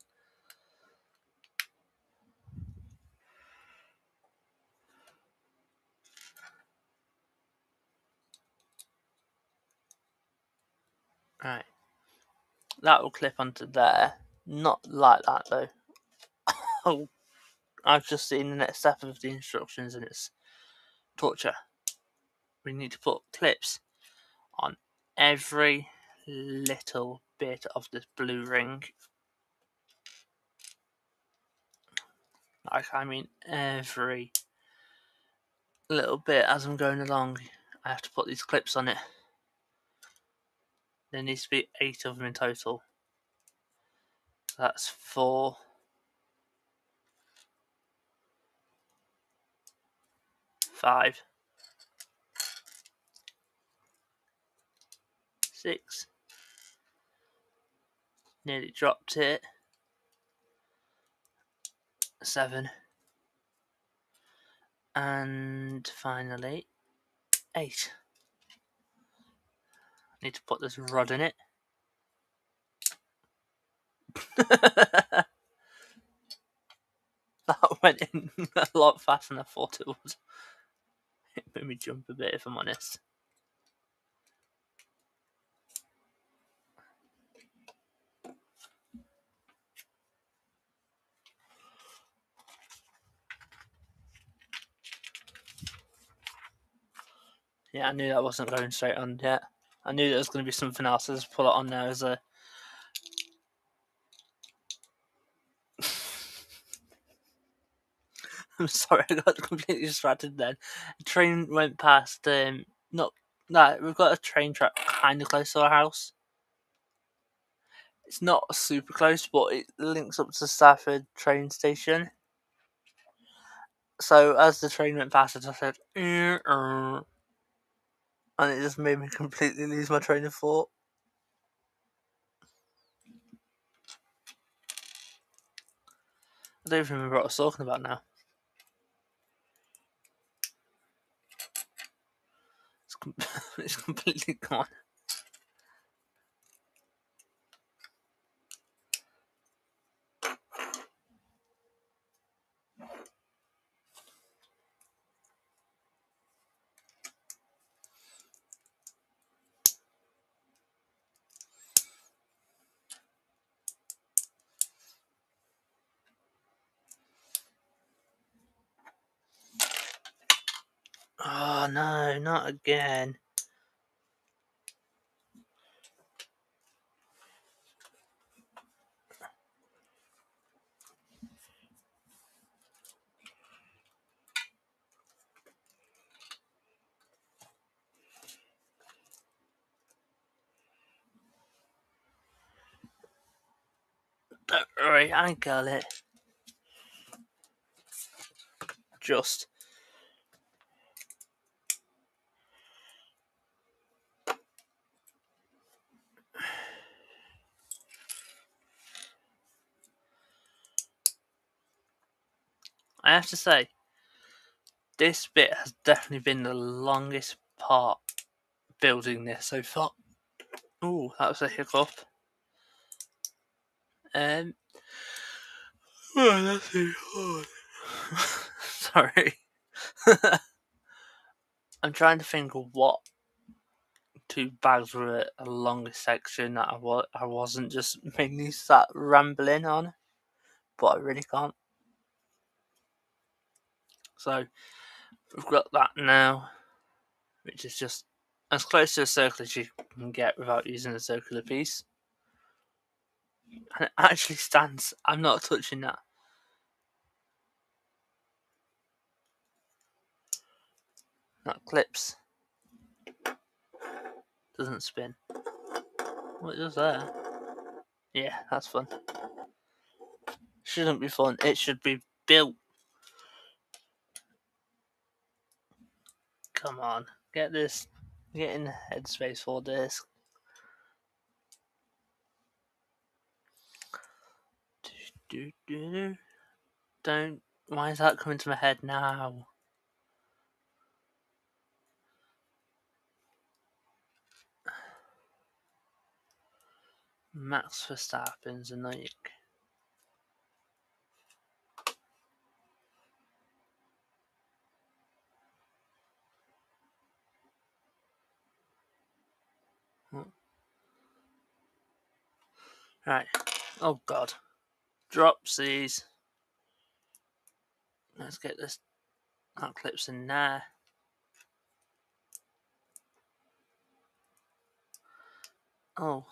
Right. That will clip onto there. Not like that though. Oh, I've just seen the next step of the instructions and it's torture. We need to put clips on every little bit of this blue ring. Like, I mean, every little bit as I'm going along. I have to put these clips on it. There needs to be 8 of them in total. That's 4. 5, 6, nearly dropped it, 7, and finally 8. Need to put this rod in it. That went in a lot faster than I thought it would. It made me jump a bit, if I'm honest. Yeah, I knew that wasn't going straight on yet. I knew there was going to be something else. I just put it on there as a... I'm sorry, I got completely distracted then. A train went past, we've got a train track kind of close to our house. It's not super close, but it links up to Stafford train station. So as the train went past, I just said, and it just made me completely lose my train of thought. I don't even remember what I was talking about now. It's completely gone. Oh no, not again. Don't worry, I got it. Just. I have to say, this bit has definitely been the longest part building this so far. Ooh, that was a hiccup. Oh, that's really hard. Sorry. I'm trying to think of what 2 bags were a longest section that I wasn't just mainly sat rambling on, but I really can't. So we've got that now, which is just as close to a circle as you can get without using a circular piece. And it actually stands. I'm not touching that. That clips. Doesn't spin. What does there? Yeah, that's fun. Shouldn't be fun. It should be built. Come on. Get this. Get in headspace for this. Don't. Why is that coming to my head now? Max Verstappen's a Nike. Right. Oh god. Dropsies. Let's get this. That clips in there. Oh.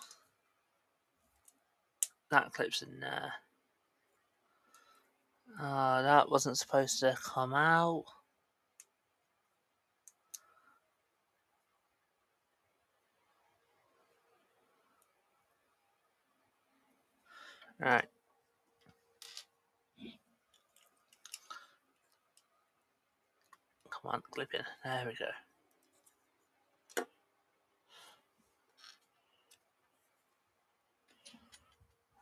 That clips in there. That wasn't supposed to come out. Right. Come Come on, clip in. There we go.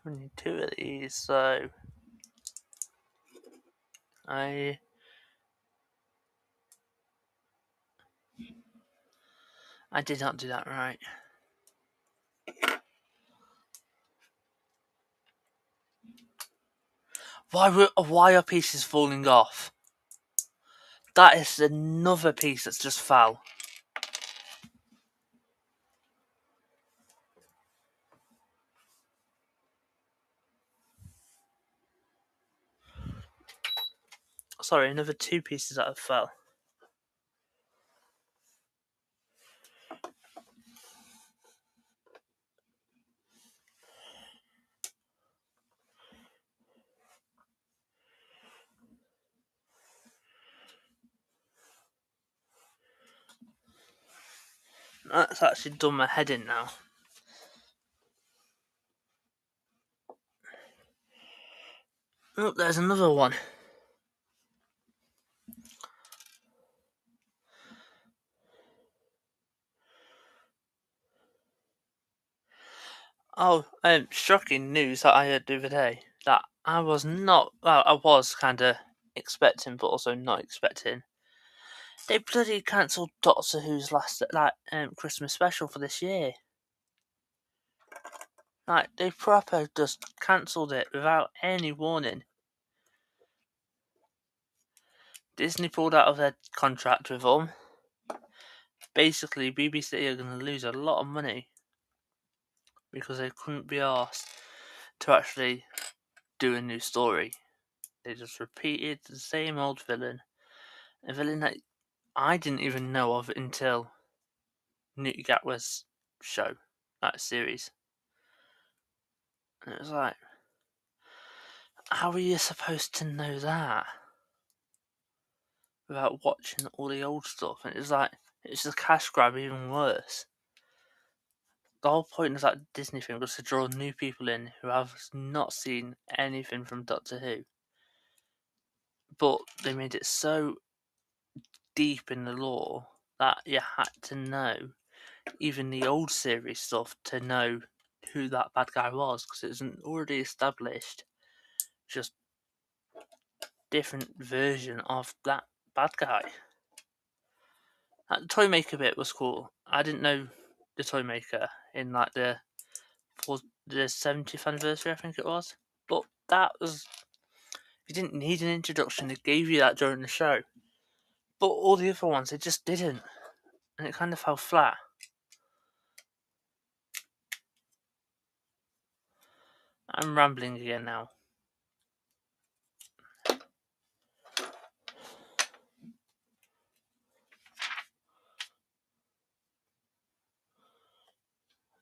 We need 2 of these, so I did not do that right. Why are pieces falling off? That is another piece that's just fell. Sorry, another 2 pieces that have fell. That's actually done my head in now. Oh, there's another one. Oh, shocking news that I heard the other day that I was not, well, I was kind of expecting, but also not expecting. They bloody cancelled Doctor Who's last, Christmas special for this year. Like, they proper just cancelled it without any warning. Disney pulled out of their contract with them. Basically, BBC are going to lose a lot of money because they couldn't be asked to actually do a new story. They just repeated the same old villain. A villain that I didn't even know of until Newt Gatwa's show, that series. And it was like, how are you supposed to know that without watching all the old stuff? And it's like, it's a cash grab even worse. The whole point of that Disney thing was to draw new people in who have not seen anything from Doctor Who. But they made it so deep in the lore that you had to know even the old series stuff to know who that bad guy was, because it was an already established, just different version of that bad guy. The toy maker bit was cool. I didn't know the toy maker in like the 70th anniversary, I think it was. But that was, you didn't need an introduction. They gave you that during the show. But all the other ones, they just didn't, and it kind of fell flat. I'm rambling again now.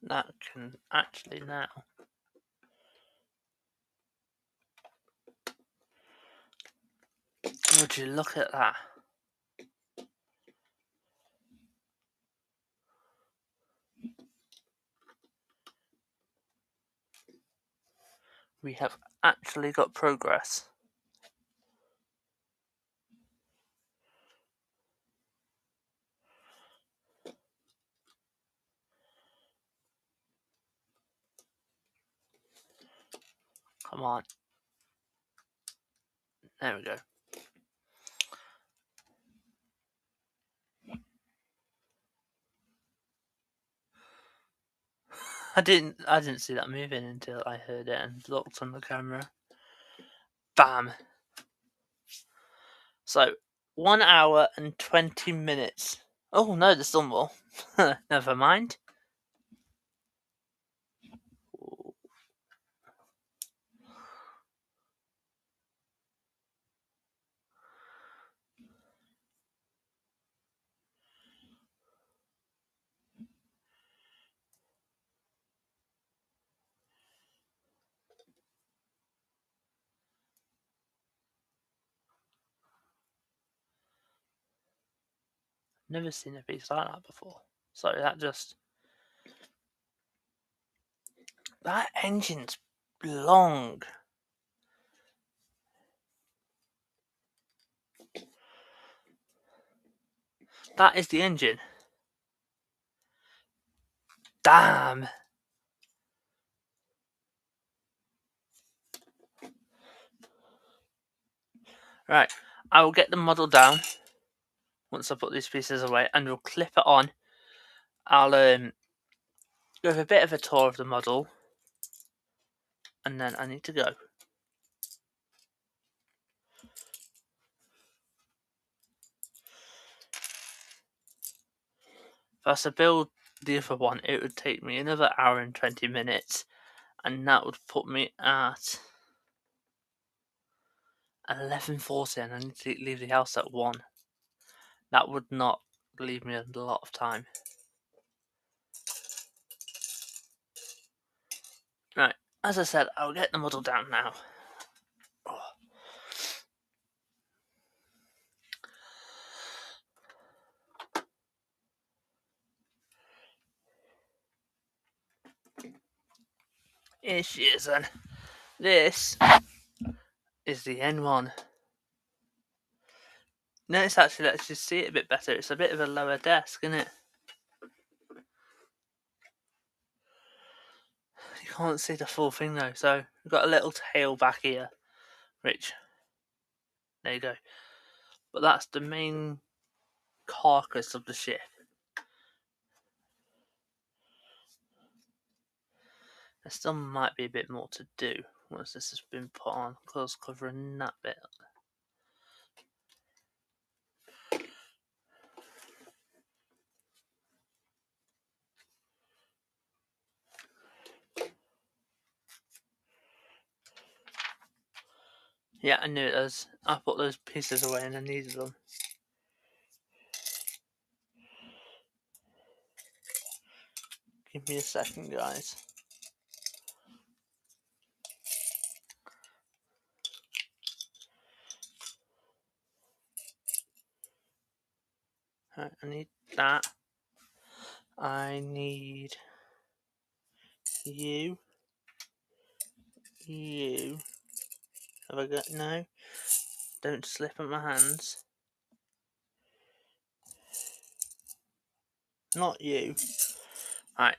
That can actually now. Would you look at that? We have actually got progress. Come on. There we go. I didn't see that moving until I heard it and looked on the camera. Bam. So 1 hour and 20 minutes. Oh no, there's still more. Never mind. Never seen a piece like that before. Sorry, that engine's long. That is the engine. Damn. Right, I will get the model down once I put these pieces away, and we'll clip it on. I'll give a bit of a tour of the model, and then I need to go. If I was to build the other one, it would take me another hour and 20 minutes, and that would put me at 11:40, and I need to leave the house at 1. That would not leave me a lot of time. Right, as I said, I'll get the model down now. Oh. Here she is then. This is the N-1. Notice actually, let's just see it a bit better. It's a bit of a lower desk, isn't it? You can't see the full thing though, so we've got a little tail back here, which, there you go. But that's the main carcass of the ship. There still might be a bit more to do once this has been put on, close covering that bit. Yeah, I knew it was. I put those pieces away and I needed them. Give me a second, guys. Right, I need that. I need you. You. Have I got no? Don't slip on my hands. Not you. Right.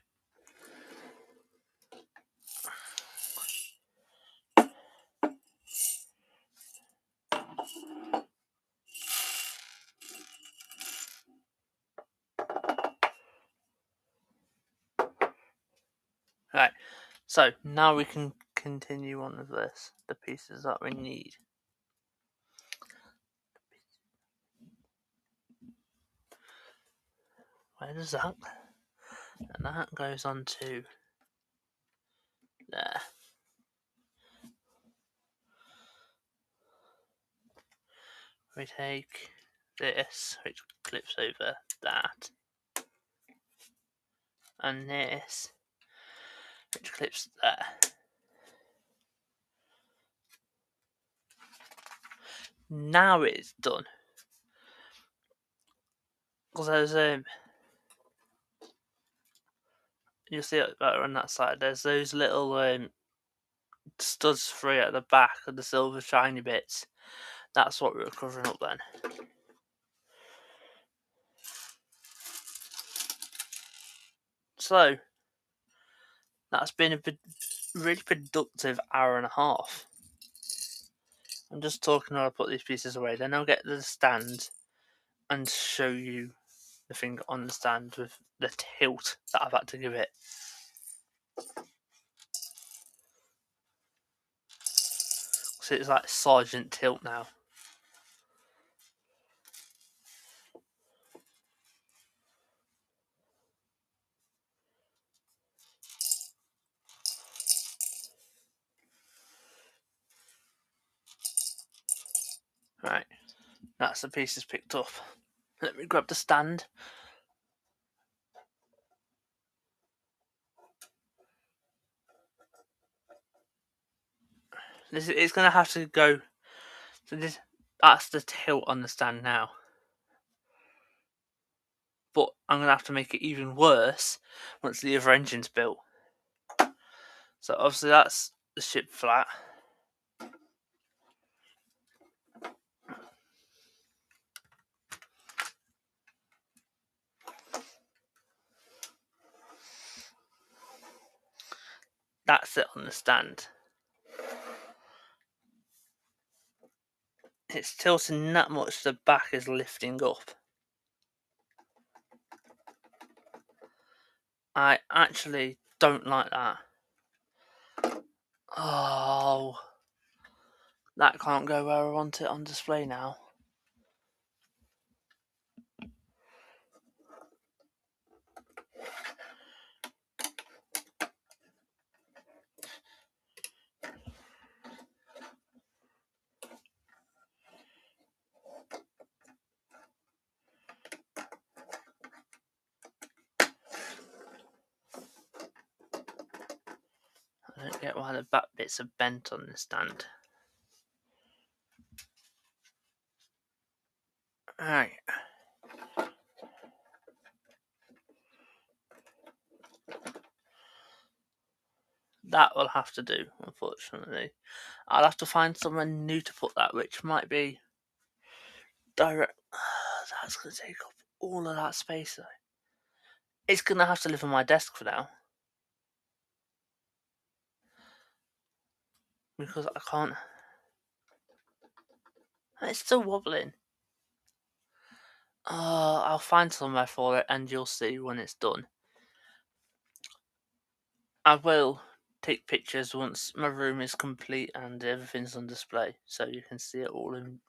Right. So now we can continue on with this. The pieces that we need. Where does that? And that goes on to there. We take this, which clips over that, and this, which clips there. Now it's done. Because there's you'll see it better on that side. There's those little studs free at the back of the silver shiny bits. That's what we were covering up then. So that's been a really productive hour and a half. I'm just talking while I put these pieces away. Then I'll get to the stand and show you the thing on the stand with the tilt that I've had to give it. So it's like Sergeant Tilt now. Right, that's the pieces picked up. Let me grab the stand. It's going to have to go. So that's the tilt on the stand now. But I'm going to have to make it even worse once the other engine's built. So obviously that's the ship flat. That's it on the stand. It's tilting that much the back is lifting up. I actually don't like that. Oh, that can't go where I want it on display now. I don't get why the back bits are bent on the stand. Right. That will have to do, unfortunately. I'll have to find somewhere new to put that, which might be direct. That's going to take up all of that space, though. It's going to have to live on my desk for now. Because I can't. It's still wobbling. I'll find somewhere for it and you'll see when it's done. I will take pictures once my room is complete and everything's on display so you can see it all in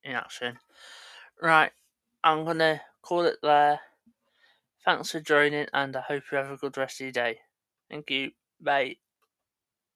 action. Right, I'm going to call it there. Thanks for joining and I hope you have a good rest of your day. Thank you. Bye.